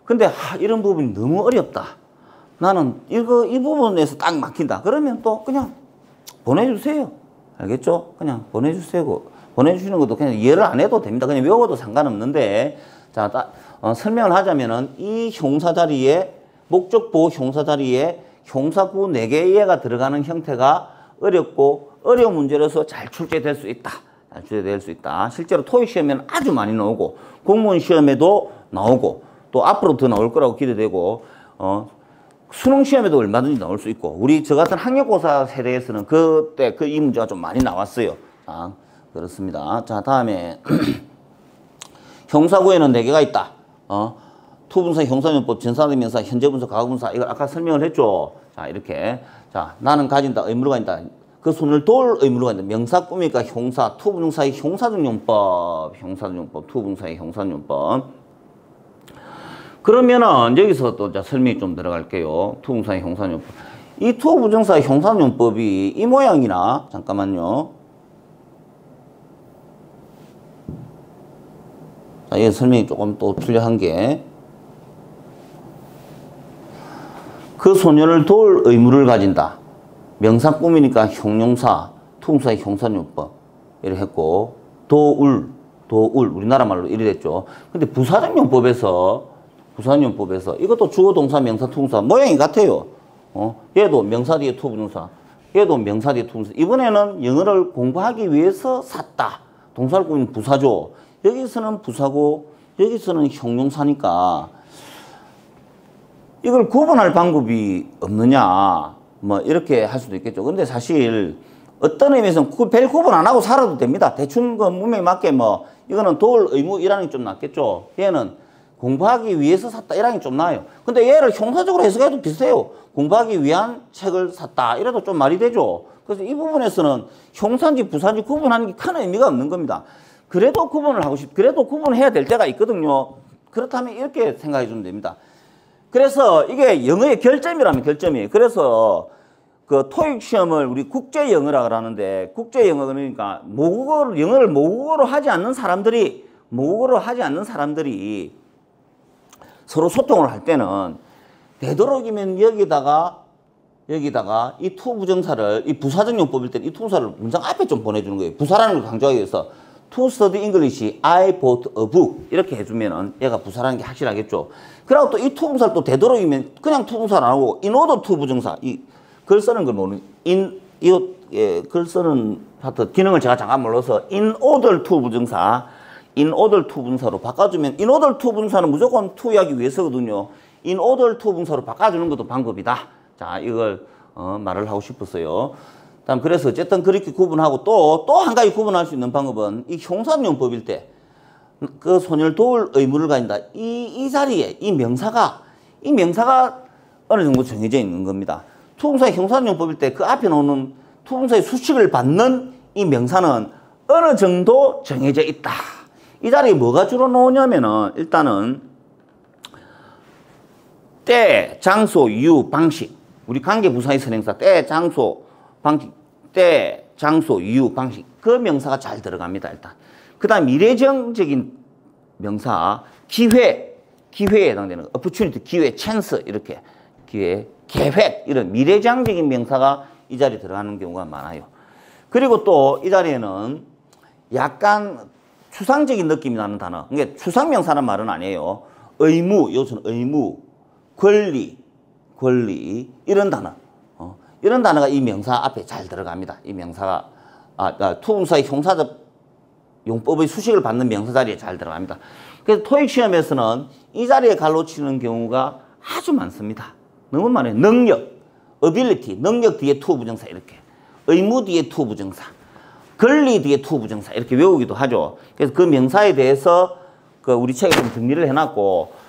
근데 이런 부분이 너무 어렵다. 나는 이 부분에서 딱 막힌다. 그러면 또 그냥 보내주세요. 알겠죠? 그냥 보내주세요. 보내주시는 것도 그냥 이해를 안 해도 됩니다. 그냥 외워도 상관없는데 자, 설명을 하자면은 이 형사 자리에 목적보 형사 자리에 형사구 4개의 이해가 들어가는 형태가 어렵고 어려운 문제로서 잘 출제될 수 있다. 실제로 토익 시험에는 아주 많이 나오고 공무원 시험에도 나오고 또 앞으로 더 나올 거라고 기대되고 수능 시험에도 얼마든지 나올 수 있고 우리 저 같은 학력고사 세대에서는 그때 이 문제가 좀 많이 나왔어요. 그렇습니다. 자, 다음에 형사구에는 4개가 있다. 투부정사 형사용법 전사대명사 현재분사 과거분사 이걸 아까 설명을 했죠. 자, 이렇게 자 나는 가진다 의무를 가진다. 그 손을 돌 의무를 가진다. 명사 꾸미니까 형사 투부정사의 형사준용법 투부정사의 형사준용법. 그러면은 여기서 또 설명이 좀 들어갈게요. 투부정사의 형사준용법. 이 투부정사의 형사준용법이 이 모양이나 잠깐만요. 자, 이 설명이 조금 또 틀려한 게 그 소년을 도울 의무를 가진다. 명사 꾸미니까 형용사, 투부정사의 형사준용법 이렇게 했고 도울 도울, 우리나라 말로 이래 됐죠. 근데 부사적용법에서 이것도 주어, 동사, 명사, 투부정사 모양이 같아요. 얘도 명사 뒤에 투부정사, 얘도 명사 뒤에 투부정사. 이번에는 영어를 공부하기 위해서 샀다. 동사를 꾸미는 부사죠. 여기서는 부사고 여기서는 형용사니까 이걸 구분할 방법이 없느냐, 뭐 이렇게 할 수도 있겠죠. 근데 사실 어떤 의미에서는 별 구분 안 하고 살아도 됩니다. 대충 그 문맥에 맞게 뭐 이거는 도울 의무 1항이 좀 낫겠죠. 얘는 공부하기 위해서 샀다 1항이 좀 나아요. 근데 얘를 형사적으로 해석해도 비슷해요. 공부하기 위한 책을 샀다 이래도 좀 말이 되죠. 그래서 이 부분에서는 형사인지 부사인지 구분하는 게 큰 의미가 없는 겁니다. 그래도 그래도 구분해야 될 때가 있거든요. 그렇다면 이렇게 생각해 주면 됩니다. 그래서 이게 영어의 결점이라면 결점이에요. 그래서 그 토익 시험을 우리 국제 영어라 그러는데, 국제 영어 그러니까 영어를 모국어로 하지 않는 사람들이 서로 소통을 할 때는 되도록이면 여기다가 이 투부정사를, 이 부사적 용법일 때는 이 투부정사를 문장 앞에 좀 보내주는 거예요. 부사라는 걸 강조하기 위해서 To study English, I bought a book 이렇게 해주면은 얘가 부사라는 게 확실하겠죠. 그리고 또 이 투부정사를 또 되도록이면 그냥 투부정사를 안 하고 in order 투부정사, 이 글 쓰는 걸 모르는 글 쓰는 파트 기능을 제가 잠깐 몰라서 in order 투부정사로 바꿔주면, in order 투부정사는 무조건 투하기 위해서거든요. in order 투부정사로 바꿔주는 것도 방법이다. 자, 이걸 말을 하고 싶었어요. 그래서 어쨌든 그렇게 구분하고 또 한 가지 구분할 수 있는 방법은 이 형사용법일 때 그 소녀를 도울 의무를 가진다. 이 자리에 이 명사가 어느 정도 정해져 있는 겁니다. 투부정사의 형사용법일 때 그 앞에 나오는 투부정사의 수식을 받는 이 명사는 어느 정도 정해져 있다. 이 자리에 뭐가 주로 나오냐면은 일단은 때, 장소, 이유, 방식. 우리 관계부사의 선행사 때, 장소, 방식, 때, 장소, 이유, 방식. 그 명사가 잘 들어갑니다, 일단. 그 다음 미래지향적인 명사, 기회에 해당되는 opportunity, 기회, chance, 이렇게. 기회, 계획, 이런 미래지향적인 명사가 이 자리에 들어가는 경우가 많아요. 그리고 또 이 자리에는 약간 추상적인 느낌이 나는 단어. 그러니까 추상명사는 말은 아니에요. 의무, 여기서는 의무, 권리, 이런 단어. 이런 단어가 이 명사 앞에 잘 들어갑니다. 이 명사가, 투부정사의 형사적 용법의 수식을 받는 명사 자리에 잘 들어갑니다. 그래서 토익 시험에서는 이 자리에 갈로 치는 경우가 아주 많습니다. 너무 많아요. 능력, ability, 능력 뒤에 투부정사 이렇게. 의무 뒤에 투부정사. 권리 뒤에 투부정사 이렇게 외우기도 하죠. 그래서 그 명사에 대해서 우리 책에 좀 정리를 해놨고,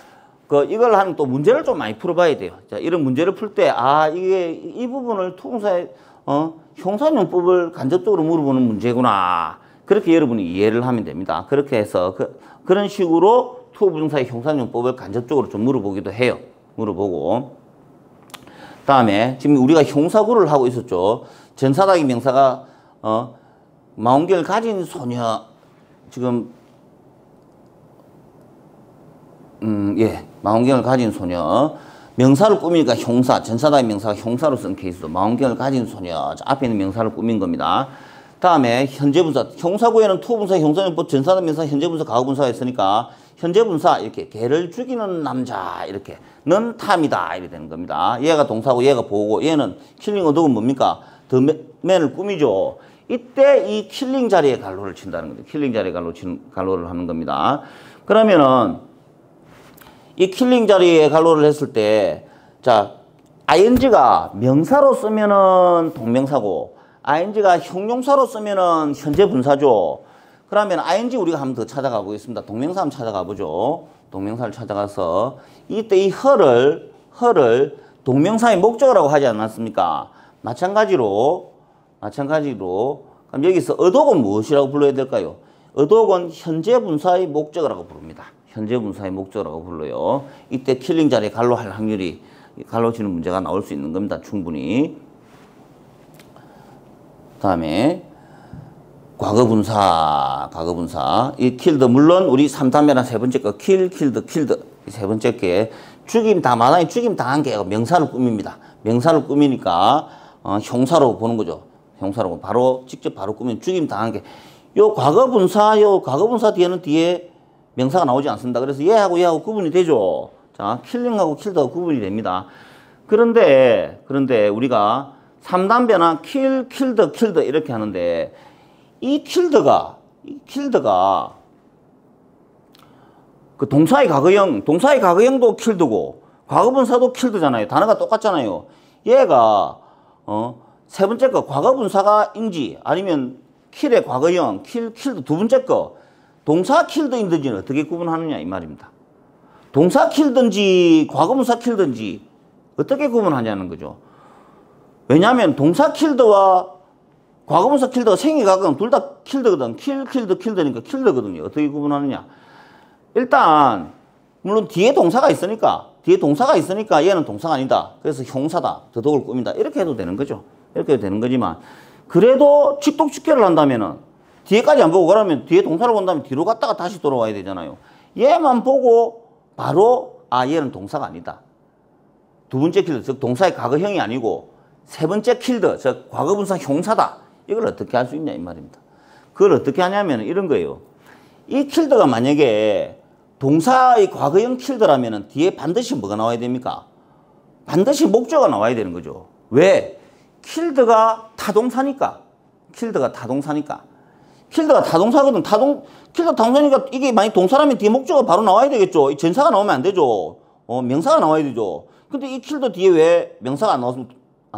이걸 하면 또 문제를 좀 많이 풀어봐야 돼요. 자, 이런 문제를 풀 때, 이게 이 부분을 투부정사의 형사용법을 간접적으로 물어보는 문제구나. 그렇게 여러분이 이해를 하면 됩니다. 그렇게 해서 그런 식으로 투부정사의 형사용법을 간접적으로 좀 물어보기도 해요. 물어보고. 다음에 지금 우리가 형사구를 하고 있었죠. 전사다기 명사가 망원경을 가진 소녀, 지금 망원경을 가진 소녀. 명사를 꾸미니까 형사, 전사다기 명사가 형사로 쓴 케이스도 망원경을 가진 소녀. 앞에 있는 명사를 꾸민 겁니다. 다음에 현재분사. 형사구에는 투부정사, 형사용법, 전사다기 명사, 현재분사, 과거분사가 있으니까 현재분사 이렇게 개를 죽이는 남자 이렇게 넌 탐이다 이렇게 되는 겁니다. 얘가 동사고 얘가 보고, 얘는 킬링 어독은 뭡니까? 더맨을 꾸미죠. 이때 이 킬링 자리에 갈로를 친다는 거죠. 킬링 자리에 갈로를 하는 겁니다. 그러면은 이 킬링 자리에 갈로를 했을 때, 자, ing가 명사로 쓰면은 동명사고, ing가 형용사로 쓰면은 현재 분사죠. 그러면 ing 우리가 한번 더 찾아가 보겠습니다. 동명사 한번 찾아가 보죠. 동명사를 찾아가서 이때 이 허를 동명사의 목적어라고 하지 않았습니까? 마찬가지로 그럼 여기서 어독은 무엇이라고 불러야 될까요? 어독은 현재 분사의 목적어라고 부릅니다. 현재 분사의 목적어라고 불러요. 이때 킬링 자리에 갈로 할 확률이, 갈로 치는 문제가 나올 수 있는 겁니다. 충분히. 다음에 과거분사. 이 킬드, 물론 우리 3단계나 세 번째 거 킬드 세 번째 게 마당에 죽임 당한 게 명사를 꾸밉니다. 명사를 꾸미니까 형사로 보는 거죠. 형사로 바로 직접 꾸미면 죽임 당한 게, 요 과거분사 뒤에는 뒤에 명사가 나오지 않습니다. 그래서 얘하고 구분이 되죠. 자, 킬링하고 킬드하고 구분이 됩니다. 그런데 우리가 3단변화 킬드 이렇게 하는데 이 킬드가 그 동사의 과거형도 킬드고 과거분사도 킬드잖아요. 단어가 똑같잖아요. 얘가 세 번째 거 과거분사가인지 아니면 킬의 과거형 킬드 두 번째 거 동사 킬드인지는 어떻게 구분하느냐 이 말입니다. 동사 킬든지 과거분사 킬든지 어떻게 구분하냐는 거죠. 왜냐하면 동사 킬드와 과거분사 킬드가 생이가끔 둘 다 킬드거든. 킬드니까 킬드거든요. 어떻게 구분하느냐. 일단 물론 뒤에 동사가 있으니까 얘는 동사가 아니다. 그래서 형사다. 더덕을 꾸민다. 이렇게 해도 되는 거죠. 이렇게 해도 되는 거지만 그래도 직독직결을 한다면은 뒤에까지 안 보고 그러면 뒤에 동사를 본다면 뒤로 갔다가 다시 돌아와야 되잖아요. 얘만 보고 바로 얘는 동사가 아니다. 두 번째 킬드, 즉 동사의 과거형이 아니고 세 번째 킬드, 즉 과거분사 형사다. 이걸 어떻게 할 수 있냐 이 말입니다. 그걸 어떻게 하냐면 이런 거예요. 이 킬드가 만약에 동사의 과거형 킬드라면 뒤에 반드시 뭐가 나와야 됩니까? 반드시 목적어가 나와야 되는 거죠. 왜? 킬드가 타동사니까. 킬드가 타동사거든. 킬드 타동사니까 이게 만약 동사라면 뒤에 목적어가 바로 나와야 되겠죠. 전사가 나오면 안 되죠. 명사가 나와야 되죠. 근데 이 킬드 뒤에 왜 명사가 안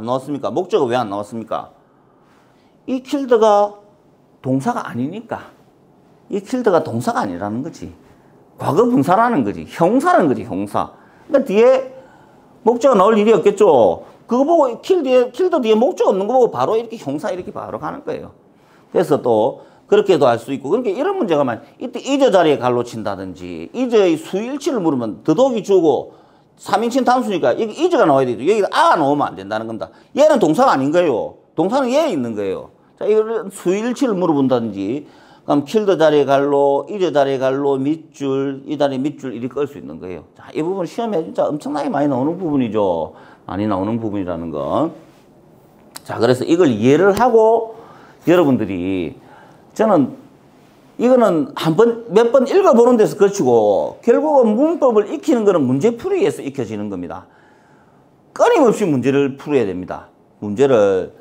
나왔습니까? 목적어가 왜 안 나왔습니까? 이 킬드가 동사가 아니니까. 이 킬드가 동사가 아니라는 거지. 과거 분사라는 거지. 형사라는 거지, 형사. 그러니까 뒤에 목적어 나올 일이 없겠죠. 그거 보고 킬드 뒤에 목적 없는 거 보고 바로 이렇게 형사 이렇게 바로 가는 거예요. 그래서 또 그렇게도 할 수 있고. 그러니까 이런 문제가 이때 이저 자리에 갈로 친다든지 이저의 수일치를 물으면 더덕이 주고 3인칭 단수니까 여기 이저가 나와야 되죠. 여기다 아가 나오면 안 된다는 겁니다. 얘는 동사가 아닌 거예요. 동사는 얘에 있는 거예요. 자, 이런 수일치를 물어본다든지 그럼 킬드 자리에 갈로, 이저 자리에 갈로, 밑줄, 이 자리에 밑줄 이렇게 끌 수 있는 거예요. 자, 이 부분 시험에 진짜 엄청나게 많이 나오는 부분이죠. 많이 나오는 부분이라는 거. 자, 그래서 이걸 이해를 하고 여러분들이 저는 이거는 몇 번 읽어보는 데서 그치고 결국은 문법을 익히는 거는 문제풀이에서 익혀지는 겁니다. 끊임없이 문제를 풀어야 됩니다. 문제를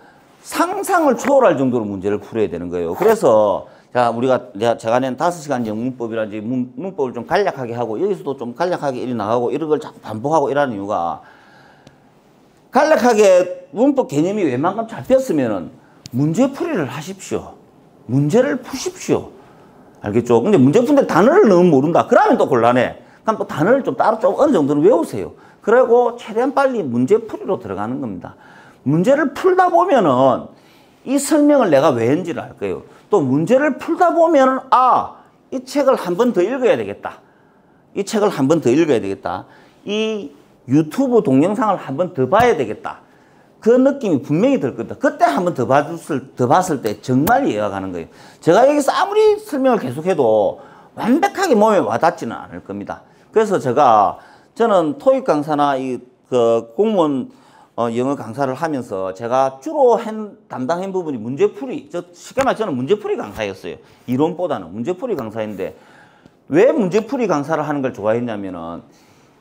상상을 초월할 정도로 문제를 풀어야 되는 거예요. 그래서 제가 낸 5시간 영문법이라든지 문법을 좀 간략하게 하고 여기서도 좀 간략하게 일이 나가고 이런 걸 자꾸 반복하고 이러는 이유가 간략하게 문법 개념이 웬만큼 잡혔으면은 문제풀이를 하십시오. 문제를 푸십시오. 알겠죠? 근데 문제 푸는데 단어를 너무 모른다. 그러면 또 곤란해. 그럼 또 단어를 좀 따로 좀 어느 정도는 외우세요. 그리고 최대한 빨리 문제풀이로 들어가는 겁니다. 문제를 풀다 보면은 이 설명을 내가 왜 했는지를 알 거예요. 또 문제를 풀다 보면은 이 책을 한 번 더 읽어야 되겠다. 이 책을 한 번 더 읽어야 되겠다. 이 유튜브 동영상을 한 번 더 봐야 되겠다. 그 느낌이 분명히 들 겁니다. 그때 한 번 더 봤을 때 정말 이해가 가는 거예요. 제가 여기서 아무리 설명을 계속해도 완벽하게 몸에 와닿지는 않을 겁니다. 그래서 저는 토익 강사나 그 공무원 영어 강사를 하면서 제가 주로 담당한 부분이 문제풀이. 쉽게 말해 저는 문제풀이 강사였어요. 이론보다는 문제풀이 강사인데 왜 문제풀이 강사를 하는 걸 좋아했냐면은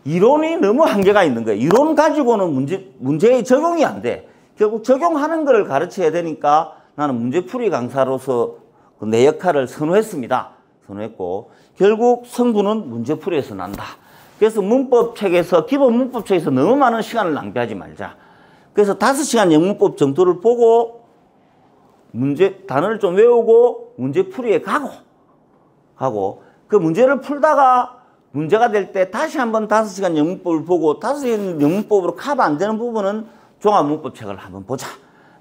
이론이 너무 한계가 있는 거예요. 이론 가지고는 문제에 적용이 안 돼. 결국 적용하는 걸 가르쳐야 되니까 나는 문제풀이 강사로서 내 역할을 선호했습니다. 선호했고 결국 성분은 문제풀이에서 난다. 그래서 기본 문법책에서 너무 많은 시간을 낭비하지 말자. 그래서 5시간 영문법 정도를 보고 단어를 좀 외우고 문제풀이에 가고 그 문제를 풀다가 문제가 될 때 다시 한번 5시간 영문법을 보고 5시간 영문법으로 커버 안 되는 부분은 종합문법책을 한번 보자.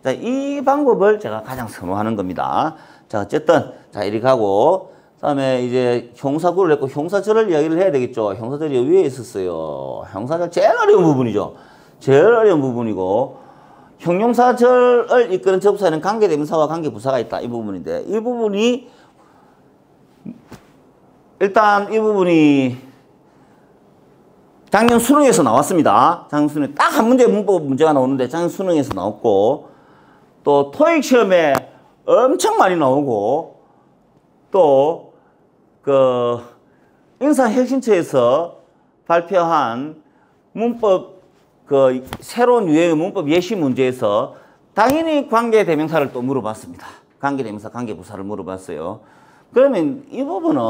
자, 이 방법을 제가 가장 선호하는 겁니다. 자, 어쨌든 이렇게 하고 그다음에 이제 형사구를 했고 형사절을 이야기를 해야 되겠죠. 형사절이 위에 있었어요. 형사절 제일 어려운 부분이죠. 제일 어려운 부분이고 형용사절을 이끄는 접사에는 관계대명사와 관계부사가 있다. 이 부분인데 이 부분이 일단 이 부분이 작년 수능에서 나왔습니다. 작년 수능에 딱 한 문제 문법 문제가 나오는데 작년 수능에서 나왔고 또 토익 시험에 엄청 많이 나오고 또 그 인사혁신처에서 발표한 문법 그 새로운 유형의 문법 예시 문제에서 당연히 관계대명사를 또 물어봤습니다. 관계대명사, 관계부사를 물어봤어요. 그러면 이 부분은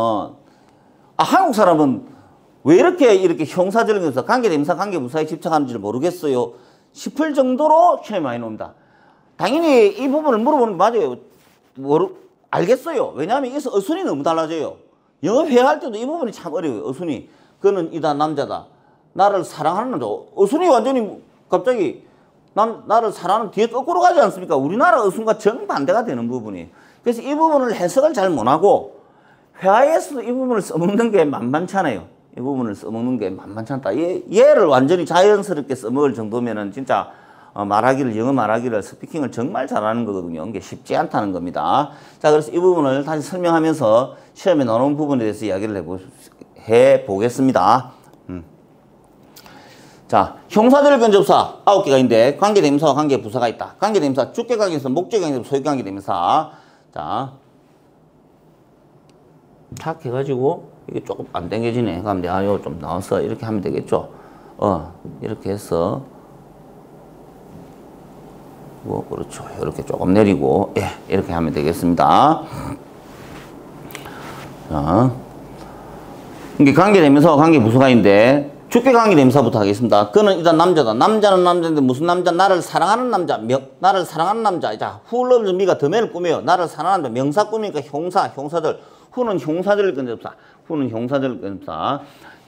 한국 사람은 왜 이렇게 형사적인 것에서 관계대명사, 관계부사에 집착하는지를 모르겠어요 싶을 정도로 시험이 많이 나옵니다. 당연히 이 부분을 물어보는 게 맞아요. 알겠어요. 왜냐하면 여기서 어순이 너무 달라져요. 영어 회화할 때도 이 부분이 참 어려워요. 어순이. 그는 이다 남자다. 나를 사랑하는 남자. 어순이 완전히 갑자기 나를 사랑하는 뒤에 거꾸로 가지 않습니까? 우리나라 어순과 정반대가 되는 부분이. 그래서 이 부분을 해석을 잘 못하고 회화에서도 이 부분을 써먹는 게 만만찮아요. 이 부분을 써먹는 게 만만찮다. 얘를 완전히 자연스럽게 써먹을 정도면은 진짜 영어 말하기를, 스피킹을 정말 잘하는 거거든요. 이게 쉽지 않다는 겁니다. 자, 그래서 이 부분을 다시 설명하면서 시험에 나오는 부분에 대해서 이야기를 해보겠습니다. 자, 형사절 근접사 9개가 있는데 관계대명사와 관계부사가 있다. 관계대명사, 주격관계대명사, 목적관계대명사, 소유관계대명사. 자, 탁 해가지고 이게 조금 안 당겨지네. 그럼 내가 이거 좀 나와서 이렇게 하면 되겠죠. 이렇게 해서 그렇죠. 이렇게 조금 내리고, 이렇게 하면 되겠습니다. 자, 이게 관계대명사와 관계부사가 있는데, 주격관계대명사부터 하겠습니다. 그는 일단 남자다. 남자는 남자인데 무슨 남자? 나를 사랑하는 남자. 나를 사랑하는 남자. 자, who loves me가 더맨을 꾸며요. 나를 사랑하는 남자. 명사 꾸미니까 형사절. who는 형사절을 이끄는 접사. who는 형사절을 이끄는 접사.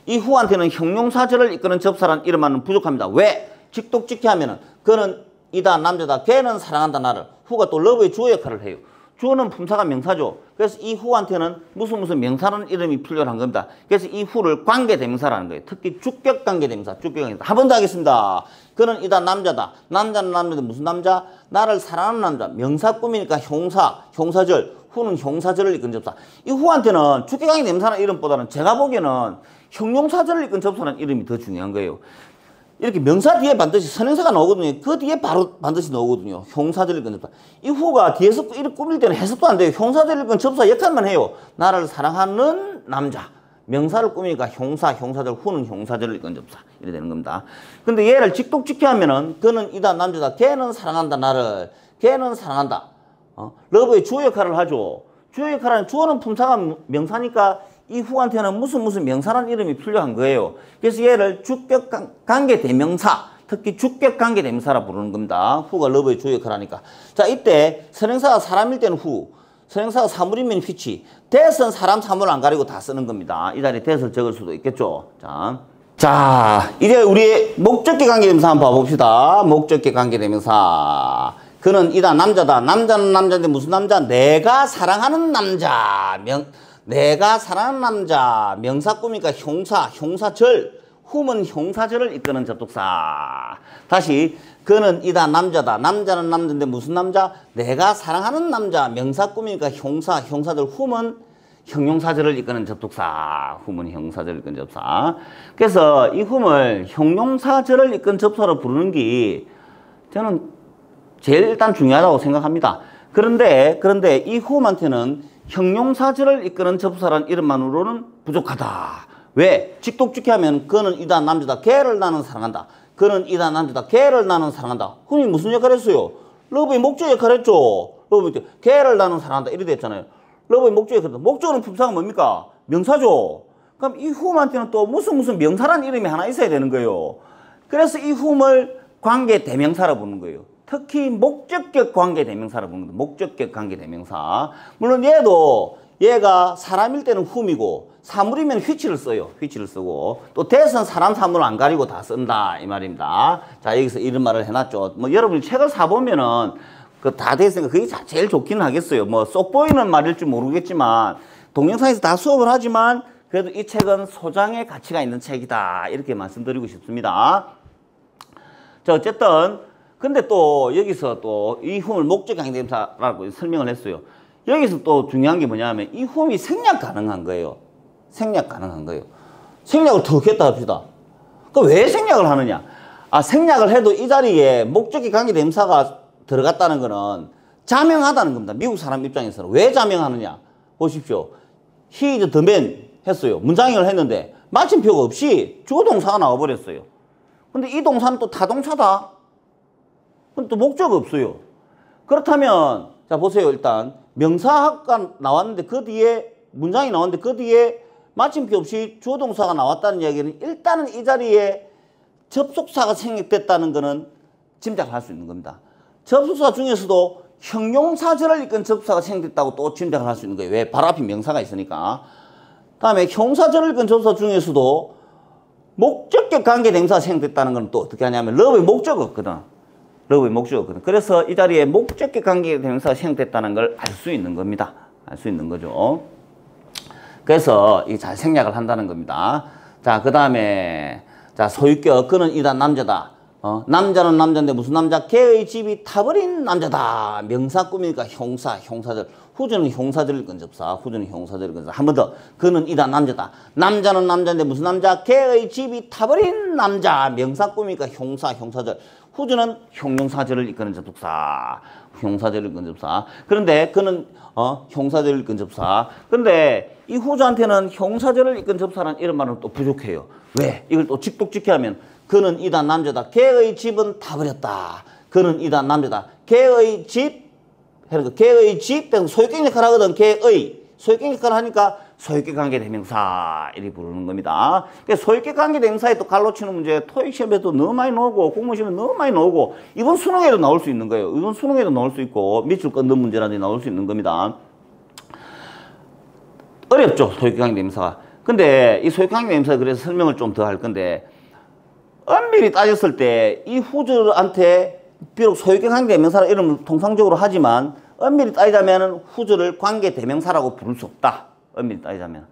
이 who한테는 형용사절을 이끄는 접사라는 이름만은 부족합니다. 왜? 직독직해 하면은, 그는 이다 남자다. 걔는 사랑한다 나를. who가 또 love의 주어 역할을 해요. 주어는 품사가 명사죠. 그래서 이 who한테는 무슨 명사라는 이름이 필요한 겁니다. 그래서 이 who를 관계대명사라는 거예요. 특히 주격관계대명사. 한 번 더 하겠습니다. 그는 이다 남자다. 남자는 남자인데 무슨 남자? 나를 사랑하는 남자. 명사 꾸미니까 형사절. who는 형사절을 이끈 접사. 이 who한테는 주격관계대명사라는 이름보다는 제가 보기에는 형용사절을 이끈 접사라는 이름이 더 중요한 거예요. 이렇게 명사 뒤에 반드시 선행사가 나오거든요. 그 뒤에 바로 반드시 나오거든요. 형사절 이끈 접사. 이 who가 뒤에서 이렇게 꾸밀 때는 해석도 안 돼요. 형사절 이끈 접사 역할만 해요. 나를 사랑하는 남자. 명사를 꾸미니까 형사절, who는 형사절을 이끈 접사. 이래 되는 겁니다. 근데 얘를 직독직해 하면은, 그는 이다 남자다. 걔는 사랑한다 나를. 걔는 사랑한다. 러브의 주어 역할을 하죠. 주어 역할은 주어는 품사가 명사니까 이 who한테는 무슨 명사라는 이름이 필요한 거예요. 그래서 얘를 주격관계대명사, 특히 주격관계대명사라 부르는 겁니다. who가 러브의 주어 역할을 하니까. 자, 이때 선행사가 사람일 때는 who, 선행사가 사물이면 which, that은 사람, 사물을 안 가리고 다 쓰는 겁니다. 이 자리에 that을 적을 수도 있겠죠. 자, 이제 우리 목적격 관계대명사 한번 봐봅시다. 목적격 관계대명사. 그는 이다 남자다. 남자는 남자인데 무슨 남자? 내가 사랑하는 남자. 내가 사랑하는 남자. 명사 꾸미니까 형사절. whom은 형사절을 이끄는 접속사. 다시, 그는 이다 남자다. 남자는 남자인데 무슨 남자? 내가 사랑하는 남자. 명사 꾸미니까 형사절. whom은 형용사절을 이끄는 접속사. whom은 형사절을 이끄는 접사. 그래서 이 whom을 형용사절을 이끄는 접사로 부르는 게 저는 제일 일단 중요하다고 생각합니다. 그런데 이 whom한테는 형용사절을 이끄는 접사라는 이름만으로는 부족하다. 왜? 직독직해 하면 그는 이다 남자다. 걔를 나는 사랑한다. 그는 이다 남자다. 걔를 나는 사랑한다. whom이 무슨 역할을 했어요? 러브의 목적 역할을 했죠. 걔를 나는 사랑한다. 이래 됐잖아요. 러브의 목적 역할을 했다. 목적은 품사가 뭡니까? 명사죠. 그럼 이 whom한테는 또 무슨 명사라는 이름이 하나 있어야 되는 거예요. 그래서 이 whom을 관계대명사로 부르는 거예요. 특히 목적격 관계대명사로 부르는 거예요. 목적격 관계대명사. 물론 얘가 사람일 때는 whom이고 사물이면 which를 써요. which를 쓰고 또 that은 사람, 사물을 안 가리고 다 쓴다 이 말입니다. 자, 여기서 이런 말을 해놨죠. 뭐 여러분이 책을 사보면은 그 다 됐으니까 그게 제일 좋기는 하겠어요. 뭐 쏙 보이는 말일지 모르겠지만 동영상에서 다 수업을 하지만 그래도 이 책은 소장의 가치가 있는 책이다 이렇게 말씀드리고 싶습니다. 자, 어쨌든 근데 또 여기서 또 이 whom을 목적 관계대명사라고 설명을 했어요. 여기서 또 중요한 게 뭐냐면 이 whom이 생략 가능한 거예요. 생략 가능한 거예요. 생략을 더 했다 합시다. 그 왜 생략을 하느냐? 생략을 해도 이 자리에 목적격 관계대명사가 들어갔다는 거는 자명하다는 겁니다. 미국 사람 입장에서는. 왜 자명하느냐? 보십시오. He is the man 했어요. 문장형을 했는데 마침표가 없이 주어 동사가 나와버렸어요. 근데 이 동사는 또 타동사다. 근데 또 목적 없어요. 그렇다면 자 보세요. 일단 명사가 나왔는데 그 뒤에 문장이 나왔는데 그 뒤에 마침표 없이 주어 동사가 나왔다는 이야기는 일단은 이 자리에 접속사가 생략됐다는 것은 짐작할 수 있는 겁니다. 접속사 중에서도 형용사절을 이끈 접속사가 생략됐다고 또 짐작을 할 수 있는 거예요. 왜? 바로 앞에 명사가 있으니까. 다음에 형사절을 이끈 접속사 중에서도 목적격 관계대명사가 생략됐다는 건 또 어떻게 하냐면 러브의 목적어 없거든. 러브의 목적어 없거든. 그래서 이 자리에 목적격 관계대명사가 생략됐다는 걸 알 수 있는 겁니다. 알 수 있는 거죠. 그래서 이 잘 생략을 한다는 겁니다. 자, 그 다음에 자 소유격 그는 이다 남자다. 남자는 남자인데 무슨 남자? 걔의 집이 타버린 남자다. 명사 꾸미니까 형사, 형사절. 후주는 형사절을 근접사. 후주는 형사절을 근접사. 한 번 더. 그는 이다 남자다. 남자는 남자인데 무슨 남자? 걔의 집이 타버린 남자. 명사 꾸미니까 형사, 형사절. 후주는 형용사절을 이끄는 접속사. 형사절을 이끄는 접사. 그런데 그는 형사절을 이끄는 접사. 그런데 이 후주한테는 형사절을 이끄는 접사라는 이런 말은 또 부족해요. 왜? 이걸 또 직독직해 하면 그는 이다 남자다. 걔의 집은 타버렸다. 그는 이다 남자다. 걔의 집, 그러니까 걔의 집, 소유격 역할을 하거든. 걔의 소유격 역할을 하니까 소유격 관계대명사 이렇게 부르는 겁니다. 그러니까 소유격 관계대명사에 또 갈로치는 문제 토익 시험에도 너무 많이 나오고 공무원 시험에 너무 많이 나오고 이번 수능에도 나올 수 있는 거예요. 이번 수능에도 나올 수 있고 밑줄 끊는 문제라든지 나올 수 있는 겁니다. 어렵죠, 소유격 관계대명사가. 근데 이 소유격 관계대명사 그래서 설명을 좀 더 할 건데 엄밀히 따졌을 때 이 후주한테 비록 소유격 관계대명사라 이름을 통상적으로 하지만 엄밀히 따지자면 후주를 관계대명사라고 부를 수 없다. 엄밀히 따지자면.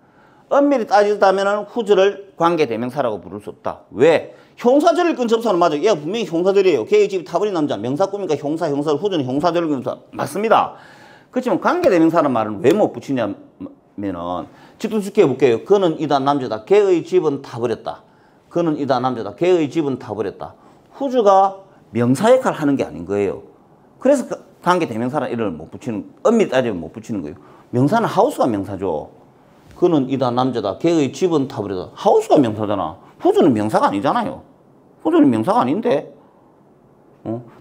엄밀히 따지자면 후주를 관계대명사라고 부를 수 없다. 왜? 형사절을 이끈 접사는 맞아요. 얘가 분명히 형사절이에요. 걔의 집이 타버린 남자. 명사 꾸미니까 형사, 형사, 후주는 형사절을 이끈 접사. 맞습니다. 그렇지만 관계대명사라는 말은 왜 못 붙이냐면은 직접적게 해볼게요. 그는 이다 남자다. 걔의 집은 타버렸다. 그는 이다 남자다. 걔의 집은 타버렸다. 후주가 명사 역할을 하는 게 아닌 거예요. 그래서 관계대명사라는 이름을 못 붙이는, 엄밀히 따지면 못 붙이는 거예요. 명사는 하우스가 명사죠. 그는 이다 남자다. 걔의 집은 타버렸다. 하우스가 명사잖아. 후주는 명사가 아니잖아요. 후주는 명사가 아닌데.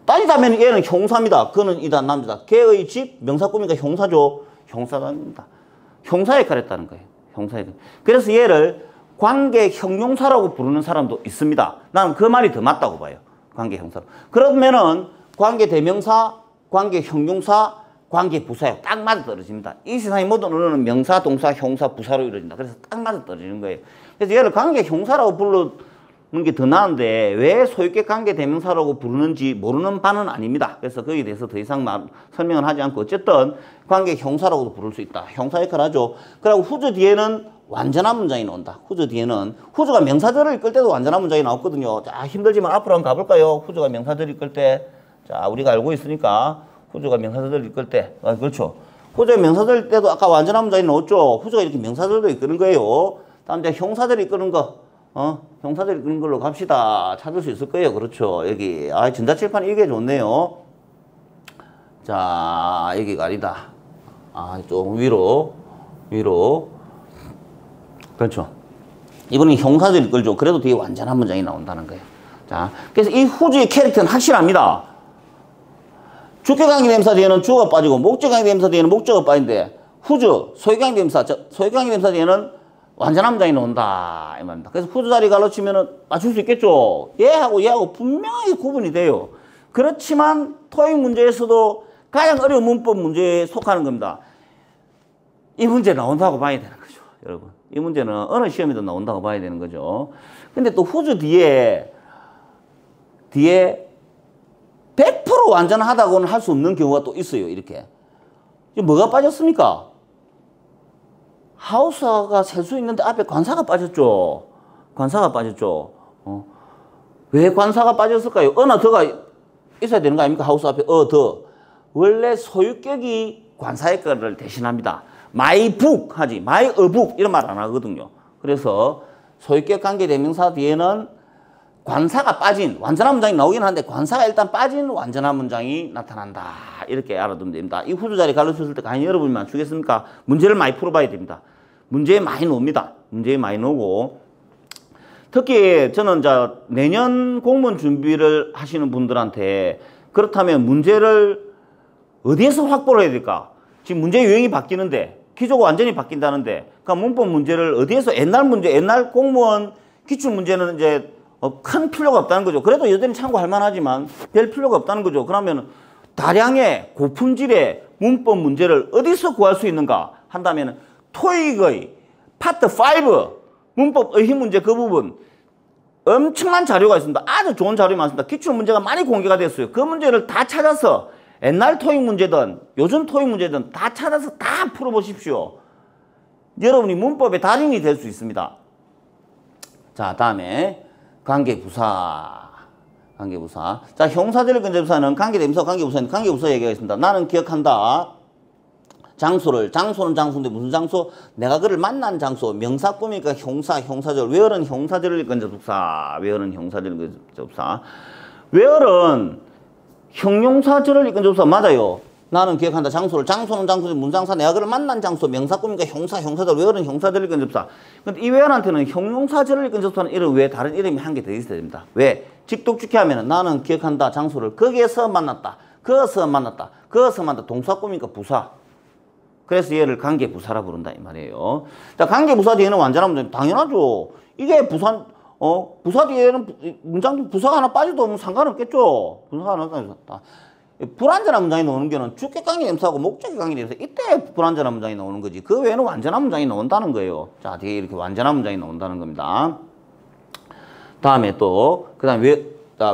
따지자면 얘는 형사입니다. 그는 이다 남자다. 걔의 집, 명사 꾸미니까 형사죠. 형사입니다. 형사 역할을 했다는 거예요. 형사 역할. 그래서 얘를 관계 형용사라고 부르는 사람도 있습니다. 나는 그 말이 더 맞다고 봐요. 관계 형사. 그러면은 관계 대명사, 관계 형용사, 관계 부사요. 딱 맞아 떨어집니다. 이 세상의 모든 언어는 명사, 동사, 형사, 부사로 이루어진다. 그래서 딱 맞아 떨어지는 거예요. 그래서 얘를 관계 형사라고 부르는 게 더 나은데 왜 소유격 관계 대명사라고 부르는지 모르는 바는 아닙니다. 그래서 거기에 대해서 더 이상 설명을 하지 않고 어쨌든 관계 형사라고도 부를 수 있다. 형사 역할을 하죠. 그리고 후주 뒤에는 완전한 문장이 나온다. 후주 뒤에는 후주가 명사절을 이끌 때도 완전한 문장이 나왔거든요. 자, 힘들지만 앞으로 한번 가볼까요? 후주가 명사절을 이끌 때. 자, 우리가 알고 있으니까 후주가 명사절을 이끌 때. 그렇죠. 후주가 명사절 때도 아까 완전한 문장이 나왔죠. 후주가 이렇게 명사절도 이끄는 거예요. 다음 이제 형사절 이끄는 거. 형사절 이끄는 걸로 갑시다. 찾을 수 있을 거예요. 그렇죠. 여기. 전자칠판 이게 좋네요. 자, 여기가 아니다. 좀 위로. 그렇죠. 이번엔 형사절 이끌죠. 그래도 되게 완전한 문장이 나온다는 거예요. 자, 그래서 이 후주의 캐릭터는 확실합니다. 주격관계대명사 뒤에는 주어가 빠지고 목적관계대명사 뒤에는 목적어가 빠진데 후주, 소유관계대명사 뒤에는 완전한 문장이 나온다 이 말입니다. 그래서 후주 자리 갈라치면은 맞출 수 있겠죠. 얘하고 분명하게 구분이 돼요. 그렇지만 토익 문제에서도 가장 어려운 문법 문제에 속하는 겁니다. 이 문제 나온다고 봐야 되는 거죠, 여러분. 이 문제는 어느 시험에도 나온다고 봐야 되는 거죠. 근데 또 후주 뒤에 100% 완전하다고는 할 수 없는 경우가 또 있어요. 이렇게. 뭐가 빠졌습니까? 하우스가 셀 수 있는데 앞에 관사가 빠졌죠. 관사가 빠졌죠. 왜 관사가 빠졌을까요? 어나 더가 있어야 되는 거 아닙니까? 하우스 앞에 더. 원래 소유격이 관사의 거를 대신합니다. my book 하지. my a book 이런 말 안 하거든요. 그래서 소유격 관계대명사 뒤에는 관사가 빠진 완전한 문장이 나오긴 하는데 관사가 일단 빠진 완전한 문장이 나타난다. 이렇게 알아두면 됩니다. 이 후두 자리 가르쳤을 때 과연 여러분이 맞추겠습니까? 문제를 많이 풀어봐야 됩니다. 문제에 많이 나옵니다. 문제에 많이 나오고 특히 저는 내년 공무원 준비를 하시는 분들한테 그렇다면 문제를 어디에서 확보를 해야 될까? 지금 문제 유형이 바뀌는데 기조가 완전히 바뀐다는데 그러니까 문법 문제를 어디에서 옛날 문제, 옛날 공무원 기출 문제는 이제 큰 필요가 없다는 거죠. 그래도 여전히 참고할 만하지만 별 필요가 없다는 거죠. 그러면 다량의 고품질의 문법 문제를 어디서 구할 수 있는가 한다면 토익의 파트 5 문법 의식 문제 그 부분 엄청난 자료가 있습니다. 아주 좋은 자료가 많습니다. 기출 문제가 많이 공개가 됐어요. 그 문제를 다 찾아서 옛날 토익 문제든 요즘 토익 문제든 다 찾아서 다 풀어보십시오. 여러분이 문법의 달인이 될 수 있습니다. 자, 다음에 관계부사. 자, 형사절 근접사는 관계대명사, 관계부사 얘기하겠습니다. 나는 기억한다. 장소는 장소인데 무슨 장소? 내가 그를 만난 장소. 명사 꾸미니까 형사절. 웨어는 형사절을 근접사. 웨어는 형용사절을 이끈 접사 맞아요. 나는 기억한다. 장소는 장소인데 문장사. 내가 그를 만난 장소. 명사 꾸미니까 형사절. 웨어는 형사절을 이끈 접사. 근데 이 웨어한테는 형용사절을 이끈 접사는 이름 외에 다른 이름이 한 개 더 있어야 됩니다. 왜? 직독주기 하면은 나는 기억한다. 장소를 거기에서 만났다. 거기서 만났다. 동사 꾸미니까 부사. 그래서 얘를 관계부사라 부른다 이 말이에요. 자, 관계부사 뒤에는 완전한 문장 당연하죠. 이게 부사 뒤에는 문장 부사가 하나 빠져도 상관없겠죠. 부사가 하나 빠졌다. 불완전한 문장이 나오는 게는 주격 관계대명사하고 목적격 관계대명사 이때 불완전한 문장이 나오는 거지. 그 외에는 완전한 문장이 나온다는 거예요. 자, 뒤에 이렇게 완전한 문장이 나온다는 겁니다. 다음에 또 그다음에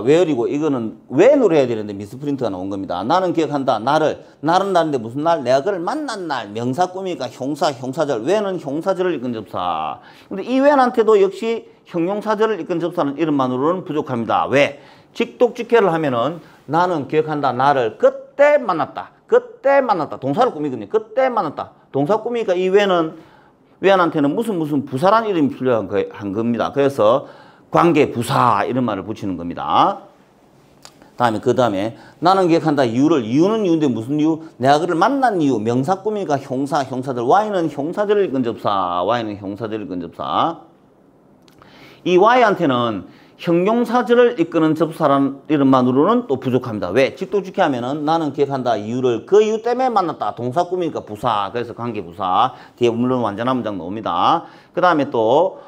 웨어리고 이거는 웬으로 해야 되는데 미스프린트가 나온 겁니다. 나는 기억한다. 날은 날인데 무슨 날? 내가 그를 만난 날. 명사 꾸미니까 형사절. 웬은 형사절을 이끈 접사. 근데 이 웬한테도 역시 형용사절을 이끈 접사는 이름만으로는 부족합니다. 왜? 직독직해를 하면은 나는 기억한다. 나를 그때 만났다. 동사를 꾸미거든요. 그때 만났다. 동사 꾸미니까 이 웬한테는 무슨 부사란 이름이 필요한 겁니다. 그래서 관계부사 이런 말을 붙이는 겁니다. 그 다음에 나는 기억한다. 이유는 이유인데 무슨 이유? 내가 그를 만난 이유. 명사 꾸미니까 형사들. Y는 형사들을 이끈 접사. 이 Y한테는 형용사절을 이끄는 접사라는 이름만으로는 또 부족합니다. 왜? 직독주기 하면은 나는 기억한다. 이유를 그 이유 때문에 만났다. 동사 꾸미니까 부사. 그래서 관계부사. 뒤에 물론 완전한 문장 나옵니다. 그 다음에 또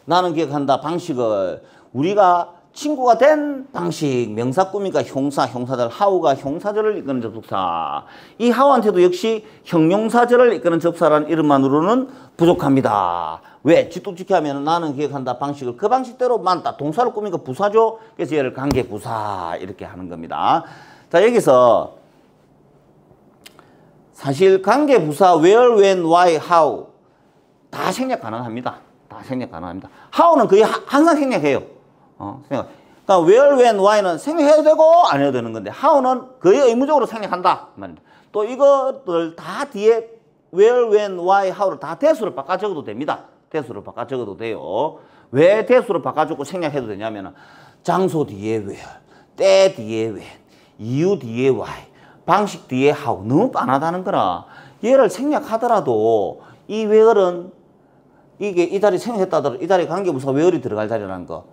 나는 기억한다. 방식을 우리가 친구가 된 방식. 명사 꾸미니까 형사절. 하우가 형사절을 이끄는 접속사. 이 하우한테도 역시 형용사절을 이끄는 접사라는 이름만으로는 부족합니다. 왜? 직독주기 하면 나는 기억한다. 방식을 그 방식대로 만났다. 동사를 꾸미니까 부사죠. 그래서 얘를 관계부사 이렇게 하는 겁니다. 자, 여기서 사실 관계부사 where, when, why, how 다 생략 가능합니다. how는 거의 항상 생략해요. 그러니까 where, when, why는 생략해도 되고 안 해도 되는 건데 how는 거의 의무적으로 생략한다. 또 이것들 다 뒤에 where, when, why, how를 다 대수를 바꿔 적어도 됩니다. 대수를 바꿔 적어도 돼요. 왜 대수를 바꿔 적고 생략해도 되냐면 장소 뒤에 where, 때 뒤에 when, 이유 뒤에 why, 방식 뒤에 how 너무 빤하다는 거라. 얘를 생략하더라도 이 where은 이게 이 자리 생략했다 하더라도 이 자리 관계부사 where이 들어갈 자리라는 거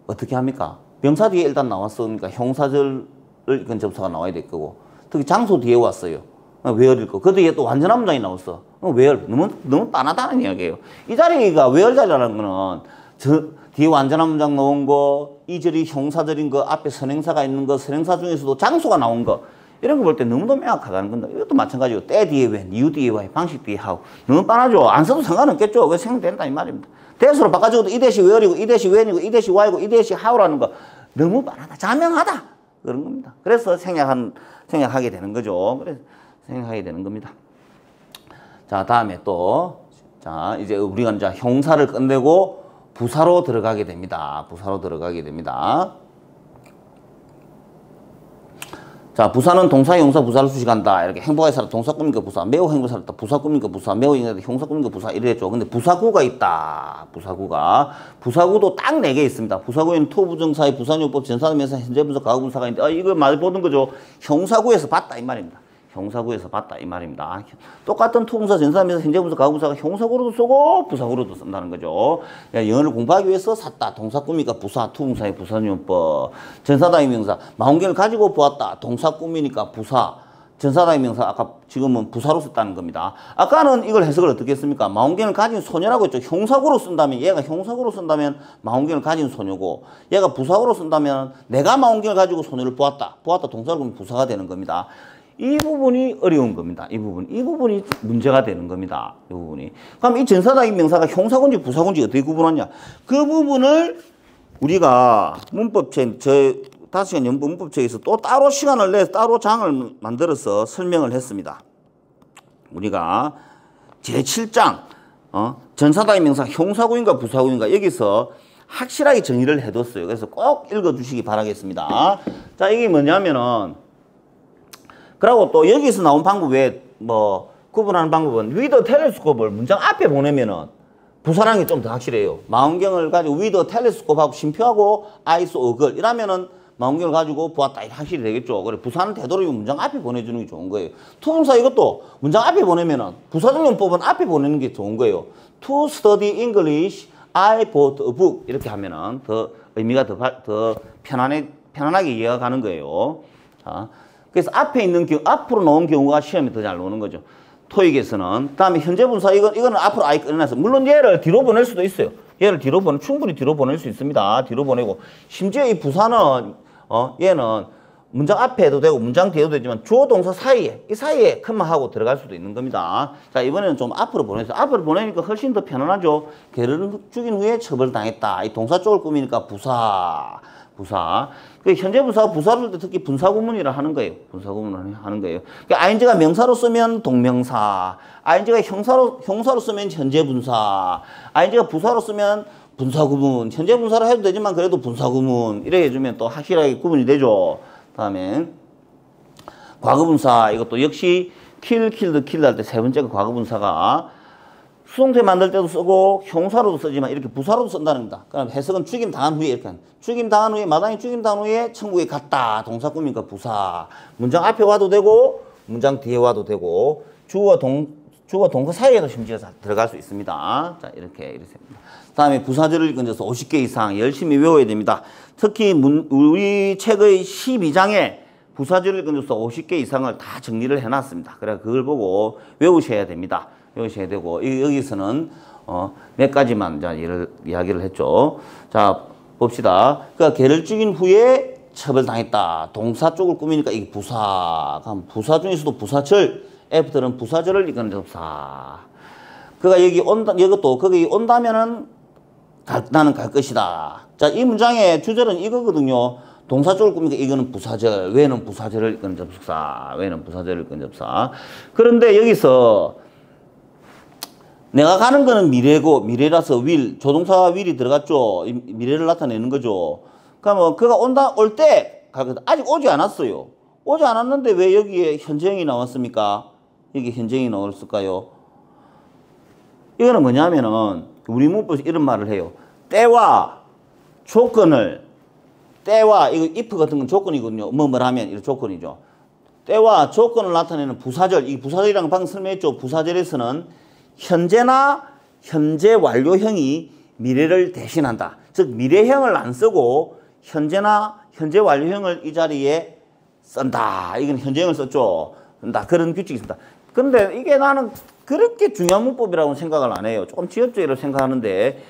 어떻게 합니까? 명사 뒤에 일단 나왔으니까 형사절을 이끈 접사가 나와야 될 거고 특히 장소 뒤에 왔어요. where일 거. 그 뒤에 또 완전한 문장이 나왔어. where. 너무 빤하다는 이야기예요. 이 자리가 where 자리라는 거는 뒤에 완전한 문장 나온 거, 이 절이 형사절인 거, 앞에 선행사가 있는 거, 선행사 중에서도 장소가 나온 거 이런 거 볼 때 너무도 명확하다는 건데 이것도 마찬가지고 때 뒤에 when, 이유 뒤에 why, 방식 뒤에 how 너무 빤하죠. 안 써도 상관없겠죠. 그게 생략된다 이 말입니다. 대수로 바꿔줘도 이 대시 where이고 이 대시 when이고 이 대시 why고 이 대시 how라는 거 너무 빤하다. 자명하다. 그런 겁니다. 그래서 생략하게 되는 거죠. 그래서 생각하게 되는 겁니다. 자, 다음에 또, 자, 이제 우리가 이제 형사를 끝내고 부사로 들어가게 됩니다. 자, 부사는 동사, 형사, 부사를 수식한다. 이렇게 행복하게 살았다. 동사 꾸민가 부사. 매우 행복하게 살았다. 부사 꾸민가 부사. 매우 행복하게 형사 꾸민가 부사. 이랬죠. 근데 부사구가 있다. 부사구가. 부사구도 딱 4개 있습니다. 부사구에는 토부정사의 부사용법, 전사면서 현재분사, 과거분사가 있는데, 이걸 많이 보는 거죠. 형사구에서 봤다. 이 말입니다. 형사구에서 봤다. 이 말입니다. 똑같은 토분사, 전사면서 현재분사, 과거분사가 형사구로도 쓰고, 부사구로도 쓴다는 거죠. 영어를 공부하기 위해서 샀다. 동사 꾸미니까 부사, 토분사의 부사용법. 전사다의 명사. 망원경을 가지고 보았다. 동사 꾸미니까 부사. 전사다의 명사. 아까 지금은 부사로 썼다는 겁니다. 아까는 이걸 해석을 어떻게 했습니까? 망원경을 가진 소녀라고 했죠. 형사구로 쓴다면, 얘가 형사구로 쓴다면 망원경을 가진 소녀고, 얘가 부사구로 쓴다면 내가 망원경을 가지고 소녀를 보았다. 보았다. 동사로 보면 부사가 되는 겁니다. 이 부분이 어려운 겁니다. 이 부분이 문제가 되는 겁니다. 이 부분이. 그럼 이 전사다의 명사가 형사군지 부사군지 어떻게 구분하냐? 그 부분을 우리가 문법책, 저 5시간 연구 문법책에서 또 따로 시간을 내서 따로 장을 만들어서 설명을 했습니다. 우리가 제7장, 전사다의 명사 형사구인가 부사구인가 여기서 확실하게 정의를 해뒀어요. 그래서 꼭 읽어주시기 바라겠습니다. 자, 이게 뭐냐면은, 그리고 또 여기서 나온 방법 외에 구분하는 방법은 with 텔레스코프를 문장 앞에 보내면은 부사라는 게 좀 더 확실해요. 망원경을 가지고 with 텔레스코프하고 쉼표하고 I saw a girl 이라면은 망원경을 가지고 보았다 이렇게 확실히 되겠죠. 그래 부사는 되도록이면 문장 앞에 보내주는 게 좋은 거예요. 투부사 이것도 문장 앞에 보내면은 부사적 용법은 앞에 보내는 게 좋은 거예요. To study English, I bought a book 이렇게 하면은 더 의미가 더 편안하게 이해가 가는 거예요. 자. 그래서 앞에 있는 앞으로 나온 경우가 시험에 더 잘 나오는 거죠. 토익에서는. 다음에 현재 분사, 이거는 앞으로 아예 꺼내놨어. 물론 얘를 뒤로 보낼 수도 있어요. 얘를 충분히 뒤로 보낼 수 있습니다. 뒤로 보내고. 심지어 이 부사는, 얘는 문장 앞에 해도 되고, 문장 뒤에도 되지만, 주어 동사 사이에, 이 사이에 컴마 하고 들어갈 수도 있는 겁니다. 자, 이번에는 좀 앞으로 보내서. 앞으로 보내니까 훨씬 더 편안하죠. 개를 죽인 후에 처벌당했다. 이 동사 쪽을 꾸미니까 부사. 그 현재 분사가 부사를 쓸 때 특히 분사구문이라 하는 거예요. 분사구문을 하는 거예요. 그러니까 ing가 명사로 쓰면 동명사, ing가 형사로 쓰면 현재 분사, ing가 부사로 쓰면 분사구문, 현재 분사로 해도 되지만 그래도 분사구문 이렇게 해주면 또 확실하게 구분이 되죠. 다음에 과거분사 이것도 역시 kill, killed, killed 할 때 세 번째가 과거분사가 수동태 만들 때도 쓰고 형사로도 쓰지만 이렇게 부사로도 쓴다는 겁니다. 그럼 해석은 죽임 당한 후에 이렇게 죽임 당한 후에 마땅히 죽임 당한 후에 천국에 갔다. 동사 꾸미니까 부사. 문장 앞에 와도 되고 문장 뒤에 와도 되고 주어와 동사 사이에도 심지어 들어갈 수 있습니다. 자 이렇게 다음에 부사절을 건져서 50개 이상 열심히 외워야 됩니다. 특히 우리 책의 12장에 부사절을 건져서 50개 이상을 다 정리를 해놨습니다. 그래 그걸 보고 외우셔야 됩니다. 외우셔야 되고 여기서는 몇 가지만 이야기를 했죠. 자 봅시다. 그러니까 개를 죽인 후에 처벌당했다. 동사 쪽을 꾸미니까 이게 부사. 그럼 부사 중에서도 부사절. F들은 부사절을 이끄는 접사. 그가 여기 온다. 이것도 거기 온다면은 나는 갈 것이다. 자 이 문장의 주절은 이거거든요. 동사 쪽을 꾸미니까 이거는 부사절. 왜는 부사절을 이끄는 접사. 왜는 부사절을 이끄는 접사. 그런데 여기서 내가 가는 거는 미래고 미래라서 will, 조동사 will이 들어갔죠. 미래를 나타내는 거죠. 그러면 그가 올 때 가거든. 아직 오지 않았어요. 오지 않았는데 왜 여기에 현재형이 나왔습니까? 여기 현재형이 나왔을까요? 이거는 뭐냐면은 우리 문법에서 이런 말을 해요. 때와 조건을 이거 if 같은 건 조건이거든요. 뭐뭘 하면 이런 조건이죠. 때와 조건을 나타내는 부사절. 이 부사절이라는 거 방금 설명했죠. 부사절에서는 현재나 현재 완료형이 미래를 대신한다. 즉 미래형을 안 쓰고 현재나 현재 완료형을 이 자리에 쓴다. 이건 현재형을 썼죠. 쓴다. 그런 규칙이 있습니다. 근데 이게 나는 그렇게 중요한 문법이라고 생각을 안 해요. 조금 지엽적이라고 생각하는데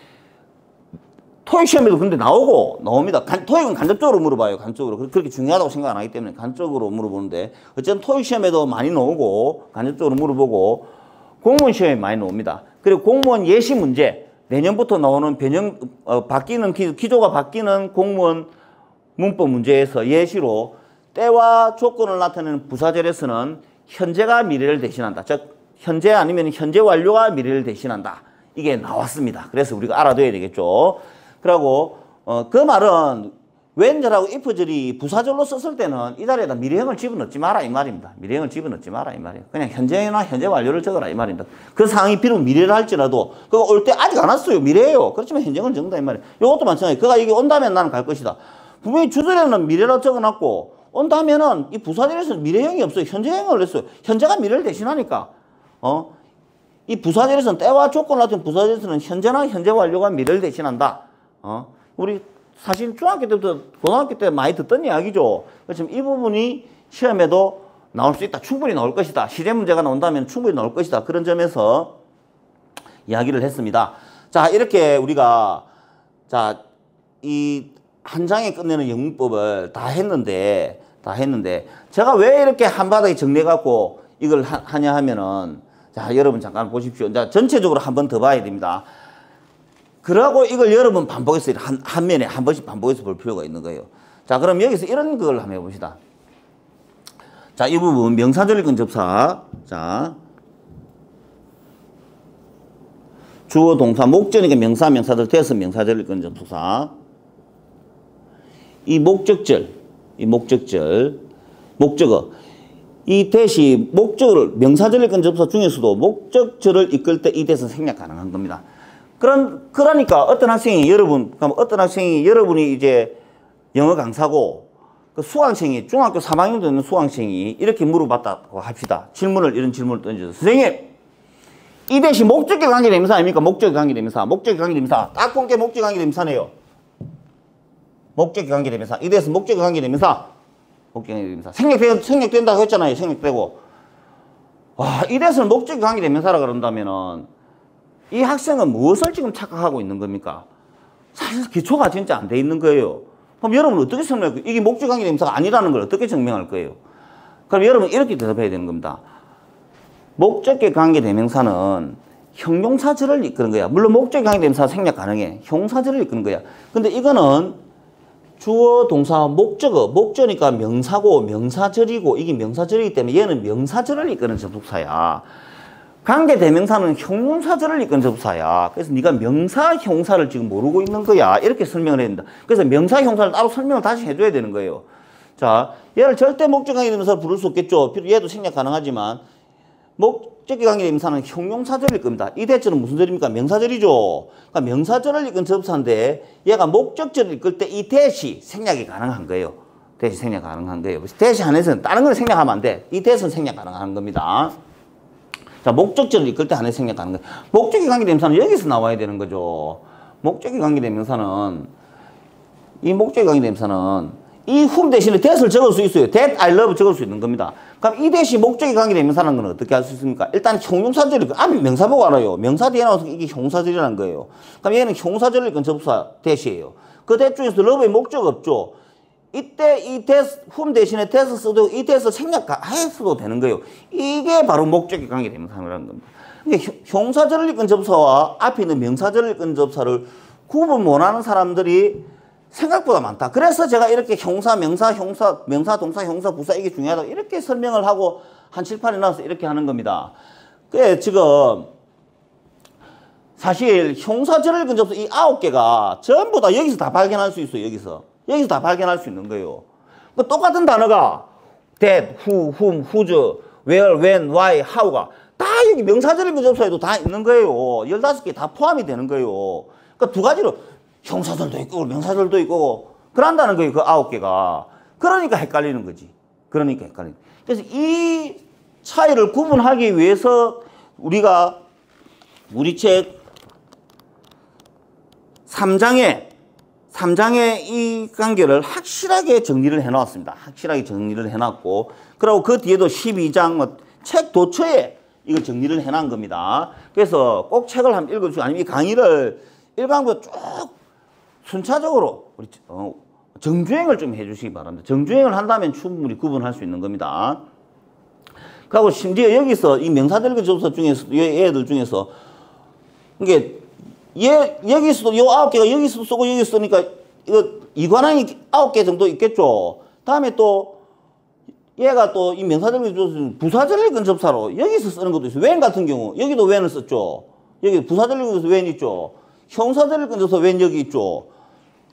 토익 시험에도 근데 나옵니다. 토익은 간접적으로 물어봐요. 간접적으로. 그렇게 중요하다고 생각 안 하기 때문에 간접적으로 물어보는데 어쨌든 토익 시험에도 많이 나오고 간접적으로 물어보고 공무원 시험에 많이 나옵니다. 그리고 공무원 예시 문제, 내년부터 나오는 기조가 바뀌는 공무원 문법 문제에서 예시로 때와 조건을 나타내는 부사절에서는 현재가 미래를 대신한다. 즉, 현재 아니면 현재 완료가 미래를 대신한다. 이게 나왔습니다. 그래서 우리가 알아둬야 되겠죠. 그리고 그 말은 웬절하고 if절이 부사절로 썼을 때는 이 자리에다 미래형을 집어넣지 마라 이 말입니다. 미래형을 집어넣지 마라 이 말이에요. 그냥 현재나 현재 완료를 적어라 이 말입니다. 그 상황이 비록 미래를 할지라도 그거 올 때 아직 안 왔어요. 미래예요. 그렇지만 현재는 적는다 이 말이에요. 이것도 마찬가지예요. 그가 이게 온다면 나는 갈 것이다. 분명히 주절에는 미래라고 적어놨고 온다면은 이 부사절에서는 미래형이 없어요. 현재형을 냈어요. 현재가 미래를 대신하니까 이 부사절에서는 때와 조건 같은 부사절에서는 현재나 현재 완료가 미래를 대신한다. 우리 사실 중학교 때부터 고등학교 때 많이 듣던 이야기죠. 그렇지만 이 부분이 시험에도 나올 수 있다. 충분히 나올 것이다. 시제 문제가 나온다면 충분히 나올 것이다. 그런 점에서 이야기를 했습니다. 자, 이렇게 우리가 이 한 장에 끝내는 영문법을 다 했는데 제가 왜 이렇게 한바닥에 정리해갖고 이걸 하냐 하면은 자, 여러분 잠깐 보십시오. 자, 전체적으로 한 번 더 봐야 됩니다. 그러고 이걸 여러 번 반복해서 한 면에 한 번씩 반복해서 볼 필요가 있는 거예요. 자, 그럼 여기서 이런 걸 한번 해봅시다. 자, 이 부분 명사절 근접사. 자, 주어 동사 목적이니까 명사절 대서 명사절 근접사. 이 목적어, 이 대시 목적어를 명사절 근접사 중에서도 목적절을 이끌 때 이 대서 생략 가능한 겁니다. 그러니까 어떤 학생이 여러분이 이제 영어 강사고 그 수강생이 중학교 3학년 되는 수강생이 이렇게 물어봤다고 합시다. 이런 질문을 던져서 선생님 이 대시 목적격 관계대명사 아닙니까? 목적격 관계대명사 딱 본 게 목적격 관계대명사네요. 목적격 관계대명사 이 대해서 목적격 관계대명사 생략된다고 했잖아요. 생략되고 와, 이 대해서는 목적격 관계대명사라 그런다면은 이 학생은 무엇을 지금 착각하고 있는 겁니까? 사실 기초가 진짜 안 돼 있는 거예요. 그럼 여러분은 어떻게 설명할 거예요? 이게 목적 관계대명사가 아니라는 걸 어떻게 증명할 거예요? 그럼 여러분 이렇게 대답해야 되는 겁니다. 목적격 관계대명사는 형용사절을 이끄는 거야. 물론 목적 관계대명사 생략 가능해. 형용사절을 이끄는 거야. 근데 이거는 주어, 동사, 목적어니까 명사고 명사절이고 이게 명사절이기 때문에 얘는 명사절을 이끄는 접속사야. 관계대명사는 형용사절을 이끄는 접속사야. 그래서 네가 명사, 형사를 지금 모르고 있는 거야. 이렇게 설명을 해야 된다. 그래서 명사, 형사를 따로 설명을 다시 해줘야 되는 거예요. 자, 얘를 절대 목적 관계대명사로 부를 수 없겠죠. 얘도 생략 가능하지만 목적격 관계대명사는 형용사절일 겁니다. 이 대절은 무슨 절입니까? 명사절이죠. 그러니까 명사절을 이끈 접사인데 얘가 목적절을 이끌 때 이 대시 생략이 가능한 거예요. 대시 생략 가능한 거예요. 대시 안에서는 다른 걸 생략하면 안 돼. 이 대시는 생략 가능한 겁니다. 자, 목적절을 이끌 때 안에 생략 가능한 거예요. 목적격 관계대명사는 여기서 나와야 되는 거죠. 목적격 관계대명사는 이 whom 대신에 that을 적을 수 있어요. that, I love 적을 수 있는 겁니다. 그럼 이 대시 목적의 관계대명사라는 건 어떻게 할 수 있습니까? 일단 형용사절이 앞에 명사 보고 알아요. 명사 뒤에 나와서 이게 형용사절이라는 거예요. 그럼 얘는 형용사절을 이끈 접사 that이에요. 그 that 중에서 love의 목적 없죠. 이때 이 that, whom 대신에 that을 써도 이 that을 생략해서도 되는 거예요. 이게 바로 목적의 관계대명사라는 겁니다. 그러니까 형용사절을 이끈 접사와 앞에 있는 명사절을 이끈 접사를 구분 못하는 사람들이 생각보다 많다. 그래서 제가 이렇게 형사, 명사, 동사, 형사, 부사 이게 중요하다고 이렇게 설명을 하고 한 칠판에 나와서 이렇게 하는 겁니다. 그래 지금 사실 형사절을 근접해서 이 9개가 전부 다 여기서 다 발견할 수 있어요. 여기서 다 발견할 수 있는 거예요. 그러니까 똑같은 단어가 that, who, whom, whose, where, when, why, how가 다 여기 명사절을 근접해서도 다 있는 거예요. 15개 다 포함이 되는 거예요. 그러니까 두 가지로 형사절도 있고 명사절도 있고 그런다는 거예요. 그 9개가. 그러니까 헷갈리는 거지. 그래서 이 차이를 구분하기 위해서 우리가 우리 책 3장에 이 관계를 확실하게 정리를 해놨습니다. 확실하게 정리를 해놨고 그리고 그 뒤에도 12장 책 도처에 이걸 정리를 해놓은 겁니다. 그래서 꼭 책을 한번 읽어주시고 아니면 이 강의를 1강부터 쭉 순차적으로 우리 정주행을 좀 해주시기 바랍니다. 정주행을 한다면 충분히 구분할 수 있는 겁니다. 그리고 심지어 여기서 이 명사절 접사 중에서 얘들 중에서 이게 여기서도 요 9개가 여기서 쓰고 여기 쓰니까 이거 이관항이 9개 정도 있겠죠. 다음에 또 얘가 또 이 명사절 접사 부사절 근접사로 여기서 쓰는 것도 있어요. when 같은 경우 여기도 when을 썼죠. 여기 부사절 근접사 when 있죠. 형사절 근접사 when 여기 있죠.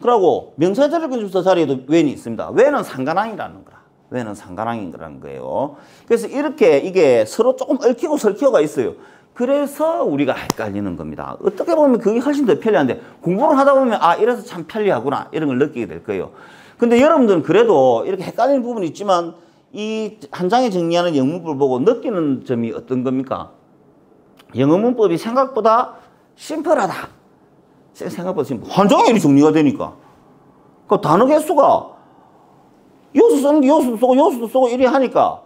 그러고 명사절일근접사 자리에도 웬이 있습니다. 웬은 상관항이라는 거라. 웬은 상관항이라는 거예요. 그래서 이렇게 이게 서로 조금 얽히고 설키고가 있어요. 그래서 우리가 헷갈리는 겁니다. 어떻게 보면 그게 훨씬 더 편리한데 공부를 하다 보면 아 이래서 참 편리하구나 이런 걸 느끼게 될 거예요. 근데 여러분들은 그래도 이렇게 헷갈리는 부분이 있지만 이 한 장에 정리하는 영문법을 보고 느끼는 점이 어떤 겁니까? 영어 문법이 생각보다 심플하다. 생각보다 심플. 한 장에 이렇게 정리가 되니까. 그 단어 개수가 요수 쓰는 게 요수도 쓰고 요수도 쓰고 이래 하니까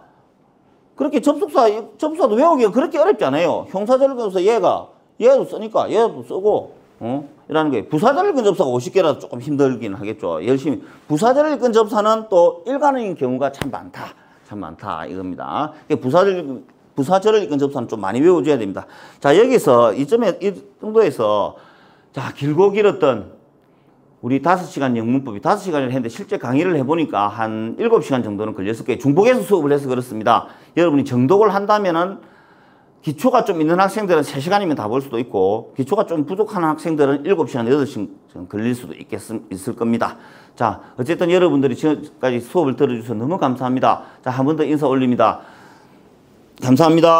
그렇게 접속사도 외우기가 그렇게 어렵지 않아요. 형사절일근접사 얘도 쓰니까 얘도 쓰고 이라는 거예요. 부사절일근접사가 50개라도 조금 힘들긴 하겠죠. 열심히. 부사절일근접사는 또 일관인 경우가 참 많다 이겁니다. 부사절일근접사는 좀 많이 외워줘야 됩니다. 자 여기서 이 정도에서 자 길고 길었던 우리 5시간 영문법이 5시간을 했는데 실제 강의를 해보니까 한 7시간 정도는 걸렸을 거예요. 중복해서 수업을 해서 그렇습니다. 여러분이 정독을 한다면은 기초가 좀 있는 학생들은 3시간이면 다 볼 수도 있고 기초가 좀 부족한 학생들은 7시간, 8시간 걸릴 수도 있을 겁니다. 자, 어쨌든 여러분들이 지금까지 수업을 들어주셔서 너무 감사합니다. 자, 한 번 더 인사 올립니다. 감사합니다.